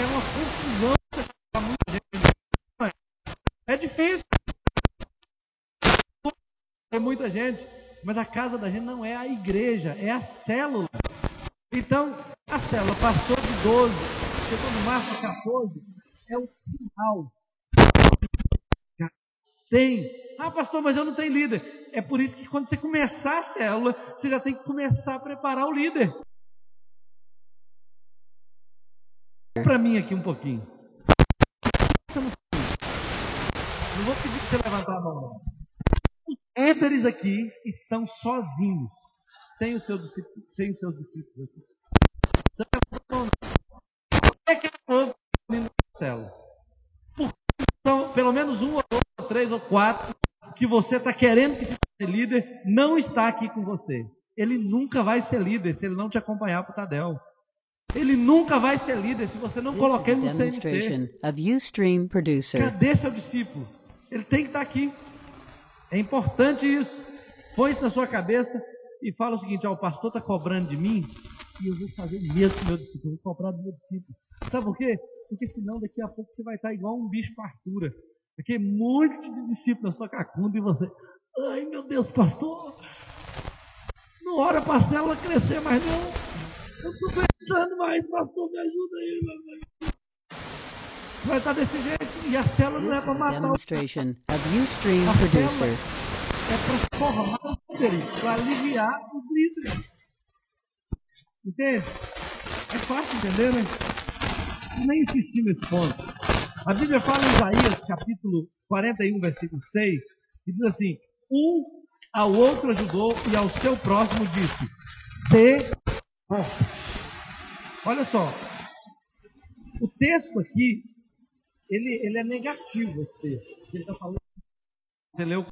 É uma confusão para muita gente. É difícil. É muita gente. Mas a casa da gente não é a igreja, é a célula. Então, a célula passou de 12, chegou no máximo 14, é o final. Tem. Ah, pastor, mas eu não tenho líder. É por isso que quando você começar a célula, você já tem que começar a preparar o líder. Para mim aqui um pouquinho. Não vou pedir para você levantar a mão, não. Os líderes aqui estão sozinhos, sem os seus discípulos aqui. Você levanta a mão, não. Como é que é o povo na célula? Então, pelo menos 1 ou 2 ou 3 ou 4 que você está querendo que se torne líder, não está aqui com você. Ele nunca vai ser líder se ele não te acompanhar para o Tadel. Ele nunca vai ser líder se você não This colocar is a ele no CNC. demonstration of Ustream Producer. Cadê seu discípulo? Ele tem que estar aqui. É importante isso. Põe isso na sua cabeça e fala o seguinte: ó, o pastor está cobrando de mim e eu vou fazer mesmo com o meu discípulo, vou cobrar do meu discípulo. Sabe por quê? Porque senão daqui a pouco você vai estar igual um bicho fartura. Porque muito de discípulo na sua cacunda e você, ai meu Deus, pastor, não ora para a célula crescer mais não. Eu estou precisando mais, pastor, me ajuda aí, meu Deus. Vai estar desse jeito e a célula não é This para is a matar o demonstration of Ustream A Producer. é para formar os líderes, para aliviar os líderes. Entende? É fácil entender, né? Eu nem insisti nesse ponto. A Bíblia fala em Isaías, capítulo 41, versículo 6, e diz assim: um ao outro ajudou e ao seu próximo disse: Sê forte. Olha só, o texto aqui, ele é negativo, esse texto. Ele está falando, você leu.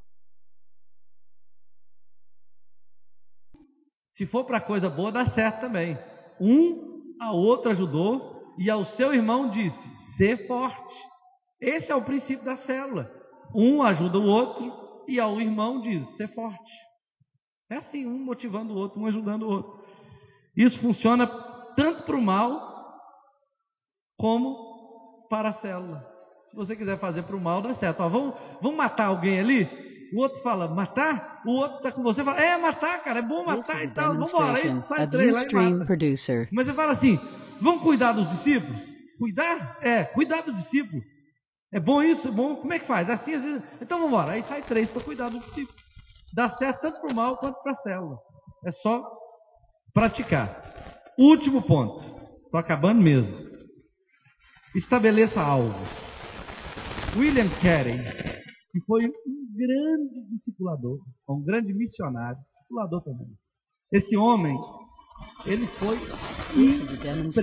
Se for para coisa boa, dá certo também. Um ao outro ajudou e ao seu irmão disse: Sê forte. Esse é o princípio da célula. Um ajuda o outro e ao irmão diz: Sê forte. É assim, um motivando o outro, um ajudando o outro. Isso funciona tanto para o mal como para a célula. Se você quiser fazer para o mal, dá certo. Ó, vamos matar alguém ali? O outro fala, matar? O outro está com você e fala, matar, cara, é bom matar e tal. Vamos embora. Aí sai 3 lá e mata. Mas você fala assim, vamos cuidar dos discípulos? Cuidar? Cuidar do discípulo. É bom isso? É bom? Como é que faz? Assim, às vezes... Então vamos embora. Aí sai 3 para cuidar do discípulo. Dá certo tanto para o mal quanto para a célula. É só praticar. Último ponto. Estou acabando mesmo. Estabeleça alvos. William Carey, que foi um grande discipulador, um grande missionário, discipulador também. Esse homem, ele foi impressionante.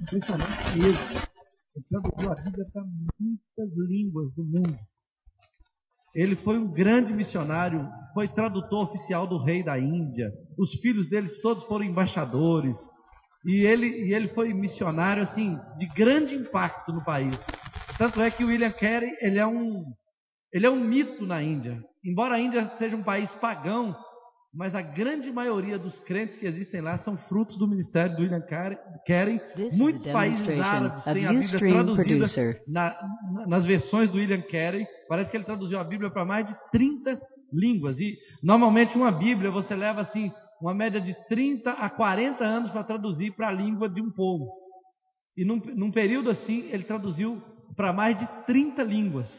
Impressionante mesmo. Ele traduziu a Bíblia para muitas línguas do mundo. Ele foi um grande missionário, foi tradutor oficial do rei da Índia. Os filhos deles todos foram embaixadores. E ele foi missionário assim de grande impacto no país. Tanto é que o William Carey ele é um mito na Índia. Embora a Índia seja um país pagão, mas a grande maioria dos crentes que existem lá são frutos do ministério do William Carey. Muitos países árabes têm a Bíblia traduzida nas versões do William Carey. Parece que ele traduziu a Bíblia para mais de 30 línguas. E normalmente uma Bíblia você leva assim uma média de 30 a 40 anos para traduzir para a língua de um povo. E num período assim ele traduziu para mais de 30 línguas.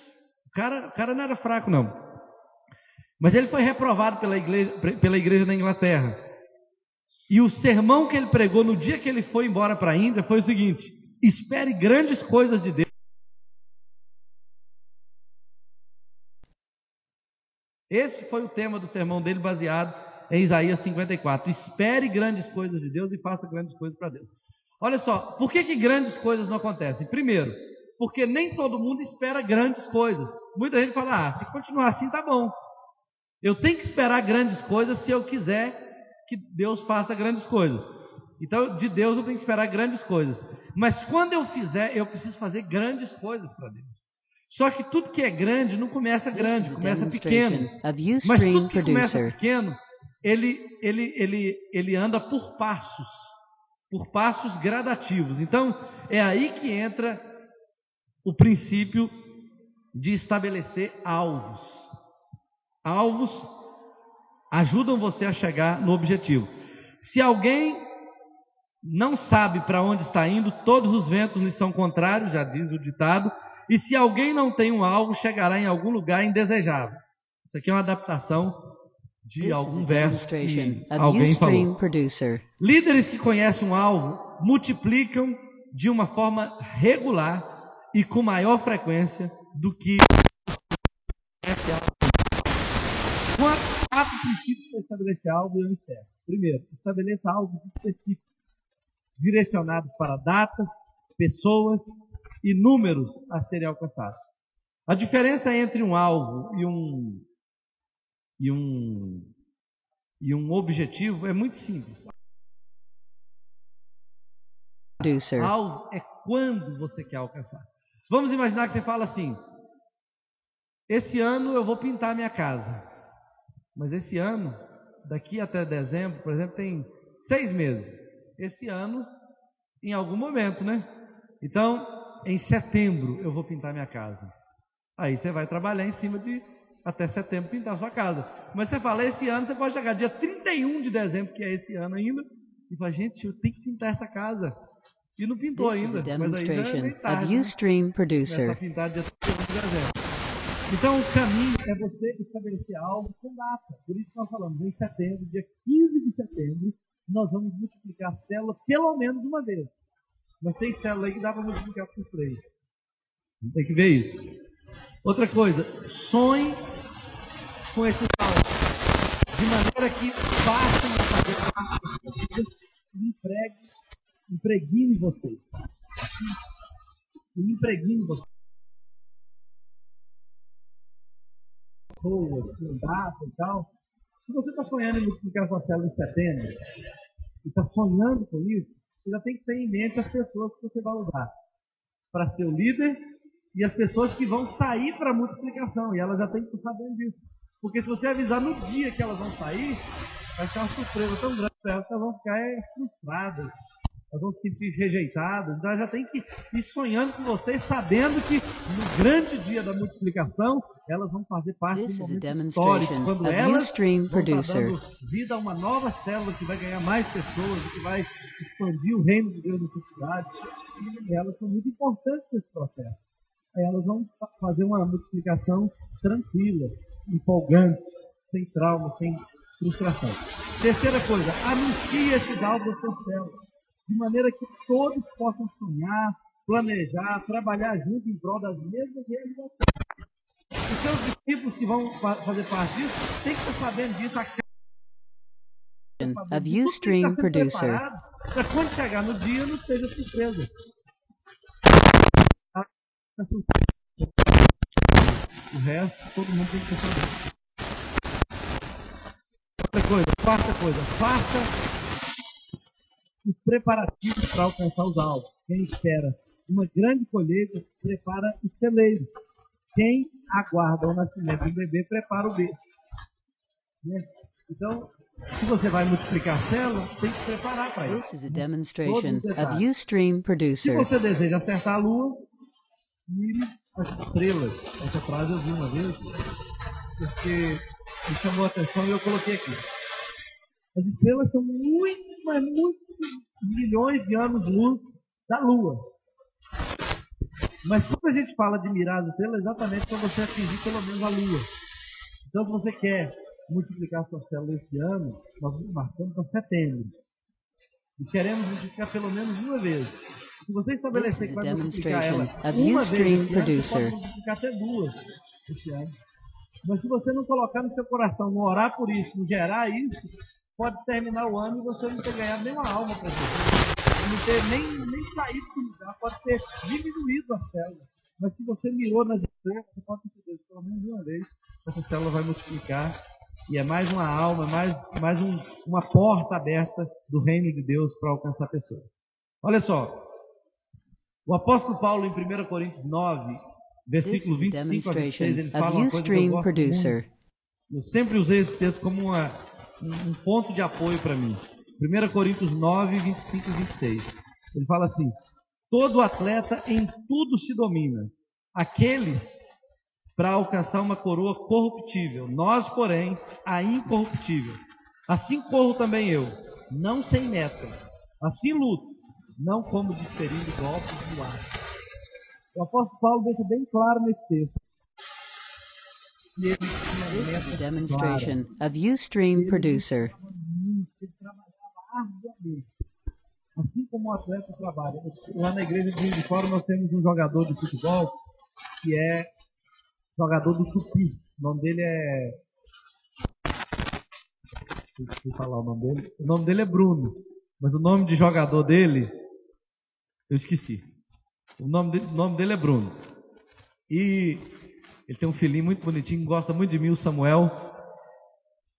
O cara não era fraco não. Mas ele foi reprovado pela igreja na Inglaterra. E o sermão que ele pregou no dia que ele foi embora para a Índia foi o seguinte: espere grandes coisas de Deus. Esse foi o tema do sermão dele, baseado em Isaías 54. Espere grandes coisas de Deus e faça grandes coisas para Deus. Olha só, por que grandes coisas não acontecem? Primeiro, porque nem todo mundo espera grandes coisas. Muita gente fala, se continuar assim tá bom. Eu tenho que esperar grandes coisas se eu quiser que Deus faça grandes coisas. Então, de Deus eu tenho que esperar grandes coisas. Mas quando eu fizer, eu preciso fazer grandes coisas para Deus. Só que tudo que é grande não começa grande, começa pequeno. Mas tudo que começa pequeno, ele anda por passos gradativos. Então, é aí que entra o princípio de estabelecer alvos. Alvos ajudam você a chegar no objetivo. Se alguém não sabe para onde está indo, todos os ventos lhe são contrários, já diz o ditado. E se alguém não tem um alvo, chegará em algum lugar indesejável. Isso aqui é uma adaptação de algum verso que alguém falou. Líderes que conhecem um alvo multiplicam de uma forma regular e com maior frequência do que quatro princípios para estabelecer alvo e eu encerro. Primeiro, estabeleça alvos específicos, direcionados para datas, pessoas e números a serem alcançados. A diferença entre um alvo e um objetivo é muito simples. Alvo é quando você quer alcançar. Vamos imaginar que você fala assim: esse ano eu vou pintar minha casa. Mas esse ano, daqui até dezembro, por exemplo, tem 6 meses. Esse ano, em algum momento, né? Então, em setembro eu vou pintar minha casa. Aí você vai trabalhar em cima de até setembro pintar a sua casa. Mas você fala, esse ano você pode chegar dia 31 de dezembro, que é esse ano ainda, e fala, gente, eu tenho que pintar essa casa. E não pintou ainda. Mas aí já é meio tarde, né? Começa a pintar dia 31 de dezembro. Então o caminho é você estabelecer algo com data. Por isso que nós falamos, em setembro, dia 15 de setembro, nós vamos multiplicar a célula pelo menos uma vez. Mas tem célula aí que dá para multiplicar por 3. Tem que ver isso. Outra coisa, sonhe com esse alvo, de maneira que façam fazer parte da sua vida e impregne vocês. E impregne vocês. Com data e tal. Se você está sonhando em multiplicar sua célula em setembro e está sonhando com isso, você já tem que ter em mente as pessoas que você vai usar para ser o líder e as pessoas que vão sair para a multiplicação, e elas já têm que estar sabendo disso. Porque se você avisar no dia que elas vão sair, vai ser uma surpresa tão grande para elas que elas vão ficar frustradas. elas vão se sentir rejeitadas. Então, ela já tem que ir sonhando com vocês, sabendo que no grande dia da multiplicação, elas vão fazer parte de This um is a momento histórico, demonstration quando of elas Ustream vão estar Producer. dando vida a uma nova célula que vai ganhar mais pessoas, que vai expandir o reino de Deus na sua cidade. E elas são muito importantes nesse processo. Aí elas vão fazer uma multiplicação tranquila, empolgante, sem trauma, sem frustração. Terceira coisa, anuncie esses alvos às suas células, de maneira que todos possam sonhar, planejar, trabalhar juntos em prol das mesmas realizações. Os seus discípulos que vão fazer parte disso têm que estar sabendo disso. Of Ustream Producer. Para quando chegar no dia, não seja surpresa. O resto, todo mundo tem que saber. Quarta coisa, faça os preparativos para alcançar os alvos. Quem espera uma grande colheita, prepara os celeiros. Quem aguarda o nascimento do bebê, prepara o berço. Né? Então, se você vai multiplicar a célula, tem que preparar para isso. This is a demonstration of Ustream Se Producer. você deseja acertar a lua, mire as estrelas. Essa frase eu vi uma vez, porque me chamou a atenção e eu coloquei aqui. As estrelas são muito, mas muitos milhões de anos-luz da lua. Mas quando a gente fala de mirar as estrelas, é exatamente para você atingir pelo menos a lua. Então, se você quer multiplicar sua célula este ano, nós marcamos para setembro. E queremos multiplicar pelo menos uma vez. Se você estabelecer que vai multiplicar ela uma vez este ano, você pode multiplicar até duas este ano. Mas se você não colocar no seu coração, não orar por isso, não gerar isso, pode terminar o ano e você não ter ganhado nenhuma alma para você. Não ter nem saído do lugar, pode ter diminuído a célula. Mas se você mirou nas estrelas, você pode perceber pelo menos uma vez, essa célula vai multiplicar. E é mais uma alma, mais uma porta aberta do reino de Deus para alcançar pessoas. Olha só, o apóstolo Paulo em 1 Coríntios 9, versículo 25 a 26, ele fala uma coisa que eu gosto muito. Eu sempre usei esse texto como um ponto de apoio para mim. 1 Coríntios 9, 25 e 26. Ele fala assim: todo atleta em tudo se domina. Aqueles para alcançar uma coroa corruptível, nós, porém, a incorruptível. Assim corro também eu, não sem meta. Assim luto, não como desferindo golpes no ar. O apóstolo Paulo deixa bem claro nesse texto. E ele This is a demonstration of Ustream Producer. Ele trabalhava arduamente. Assim como o atleta trabalha. Lá na igreja de fora nós temos um jogador de futebol que é jogador do Tupi. O nome dele é... Deixa eu falar o nome dele. O nome dele é Bruno. Mas o nome de jogador dele, eu esqueci. O nome dele é Bruno. E ele tem um filhinho muito bonitinho, gosta muito de mim, o Samuel.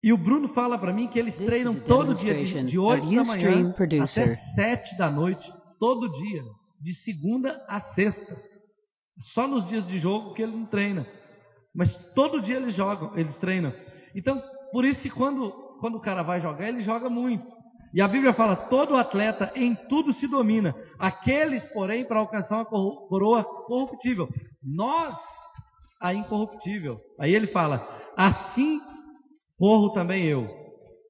E o Bruno fala para mim que eles treinam todo dia, de 8 da manhã até 7 da noite, todo dia, de segunda a sexta. Só nos dias de jogo que ele não treina. Mas todo dia eles jogam, eles treinam. Então, por isso que quando o cara vai jogar, ele joga muito. E a Bíblia fala, todo atleta em tudo se domina. Aqueles, porém, para alcançar uma coroa corruptível. Nós, a incorruptível. Aí ele fala, assim corro também eu,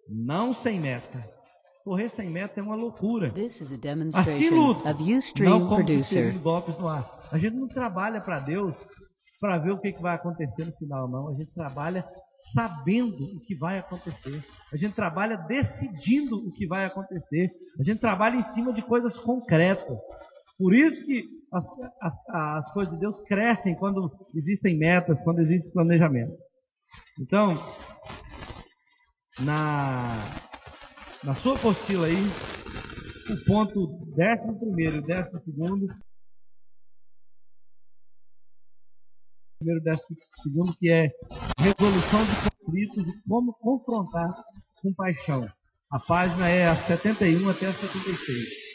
não sem meta. Correr sem meta é uma loucura. Assim luto, não como desferindo golpes no ar. A gente não trabalha para Deus para ver o que vai acontecer no final, não. A gente trabalha sabendo o que vai acontecer. A gente trabalha decidindo o que vai acontecer. A gente trabalha em cima de coisas concretas. Por isso que as coisas de Deus crescem quando existem metas, quando existe planejamento. Então, na sua apostila aí, o ponto 11º e 12º, primeiro e 12º, que é resolução de conflitos e como confrontar com paixão. A página é a 71 até a 76.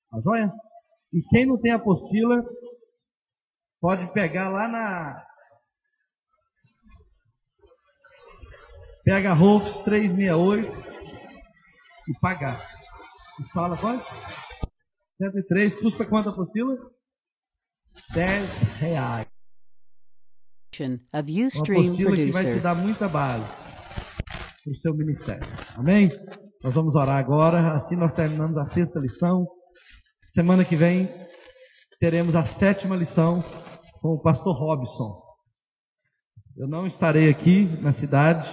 Tá joia? E quem não tem apostila, pode pegar lá pega Rolfs 368 e pagar. Fala quanto? 103. Custa quanto a apostila? R$10. Of Uma Ustream apostila que vai te producer. dar muita base para o seu ministério. Amém? Nós vamos orar agora. Assim nós terminamos a 6ª lição. Semana que vem teremos a 7ª lição com o pastor Robson. Eu não estarei aqui na cidade.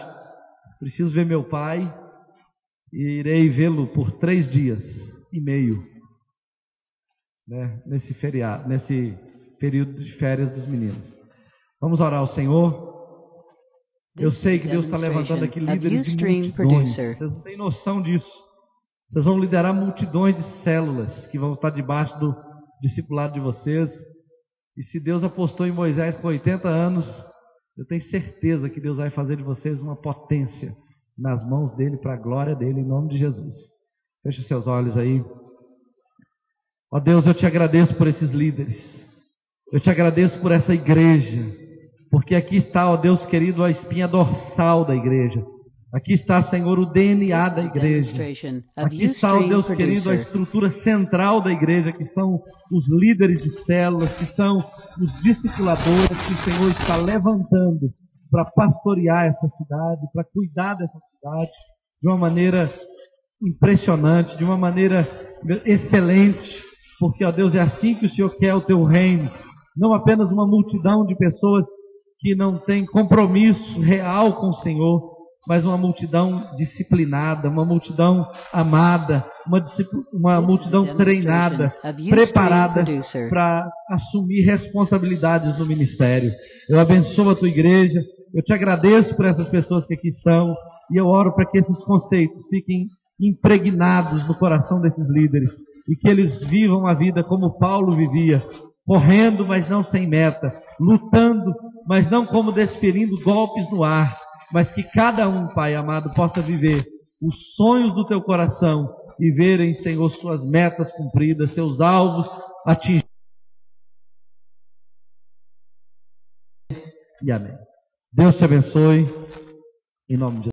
Preciso ver meu pai. E irei vê-lo por 3 dias e meio, né, nesse período de férias dos meninos. Vamos orar ao Senhor. Eu sei que Deus está levantando aqui líderes de multidões. Vocês não têm noção disso. Vocês vão liderar multidões de células que vão estar debaixo do discipulado de vocês. E se Deus apostou em Moisés com 80 anos, eu tenho certeza que Deus vai fazer de vocês uma potência nas mãos dele, para a glória dele, em nome de Jesus. Feche os seus olhos aí. Ó Deus, eu te agradeço por esses líderes. Eu te agradeço por essa igreja. Porque aqui está, ó Deus querido, a espinha dorsal da igreja. Aqui está, Senhor, o DNA da igreja. Aqui está, ó Deus querido, a estrutura central da igreja, que são os líderes de células, que são os discipuladores que o Senhor está levantando para pastorear essa cidade, para cuidar dessa cidade de uma maneira impressionante, de uma maneira excelente, porque, ó Deus, é assim que o Senhor quer o teu reino, não apenas uma multidão de pessoas que não tem compromisso real com o Senhor, mas uma multidão disciplinada, uma multidão amada, uma multidão treinada, preparada para assumir responsabilidades no ministério. Eu abençoo a tua igreja, eu te agradeço por essas pessoas que aqui estão, e eu oro para que esses conceitos fiquem impregnados no coração desses líderes, e que eles vivam a vida como Paulo vivia, correndo, mas não sem meta, lutando, mas não como desferindo golpes no ar, mas que cada um, Pai amado, possa viver os sonhos do teu coração e verem, Senhor, suas metas cumpridas, seus alvos atingidos. E amém. Deus te abençoe, em nome de Jesus.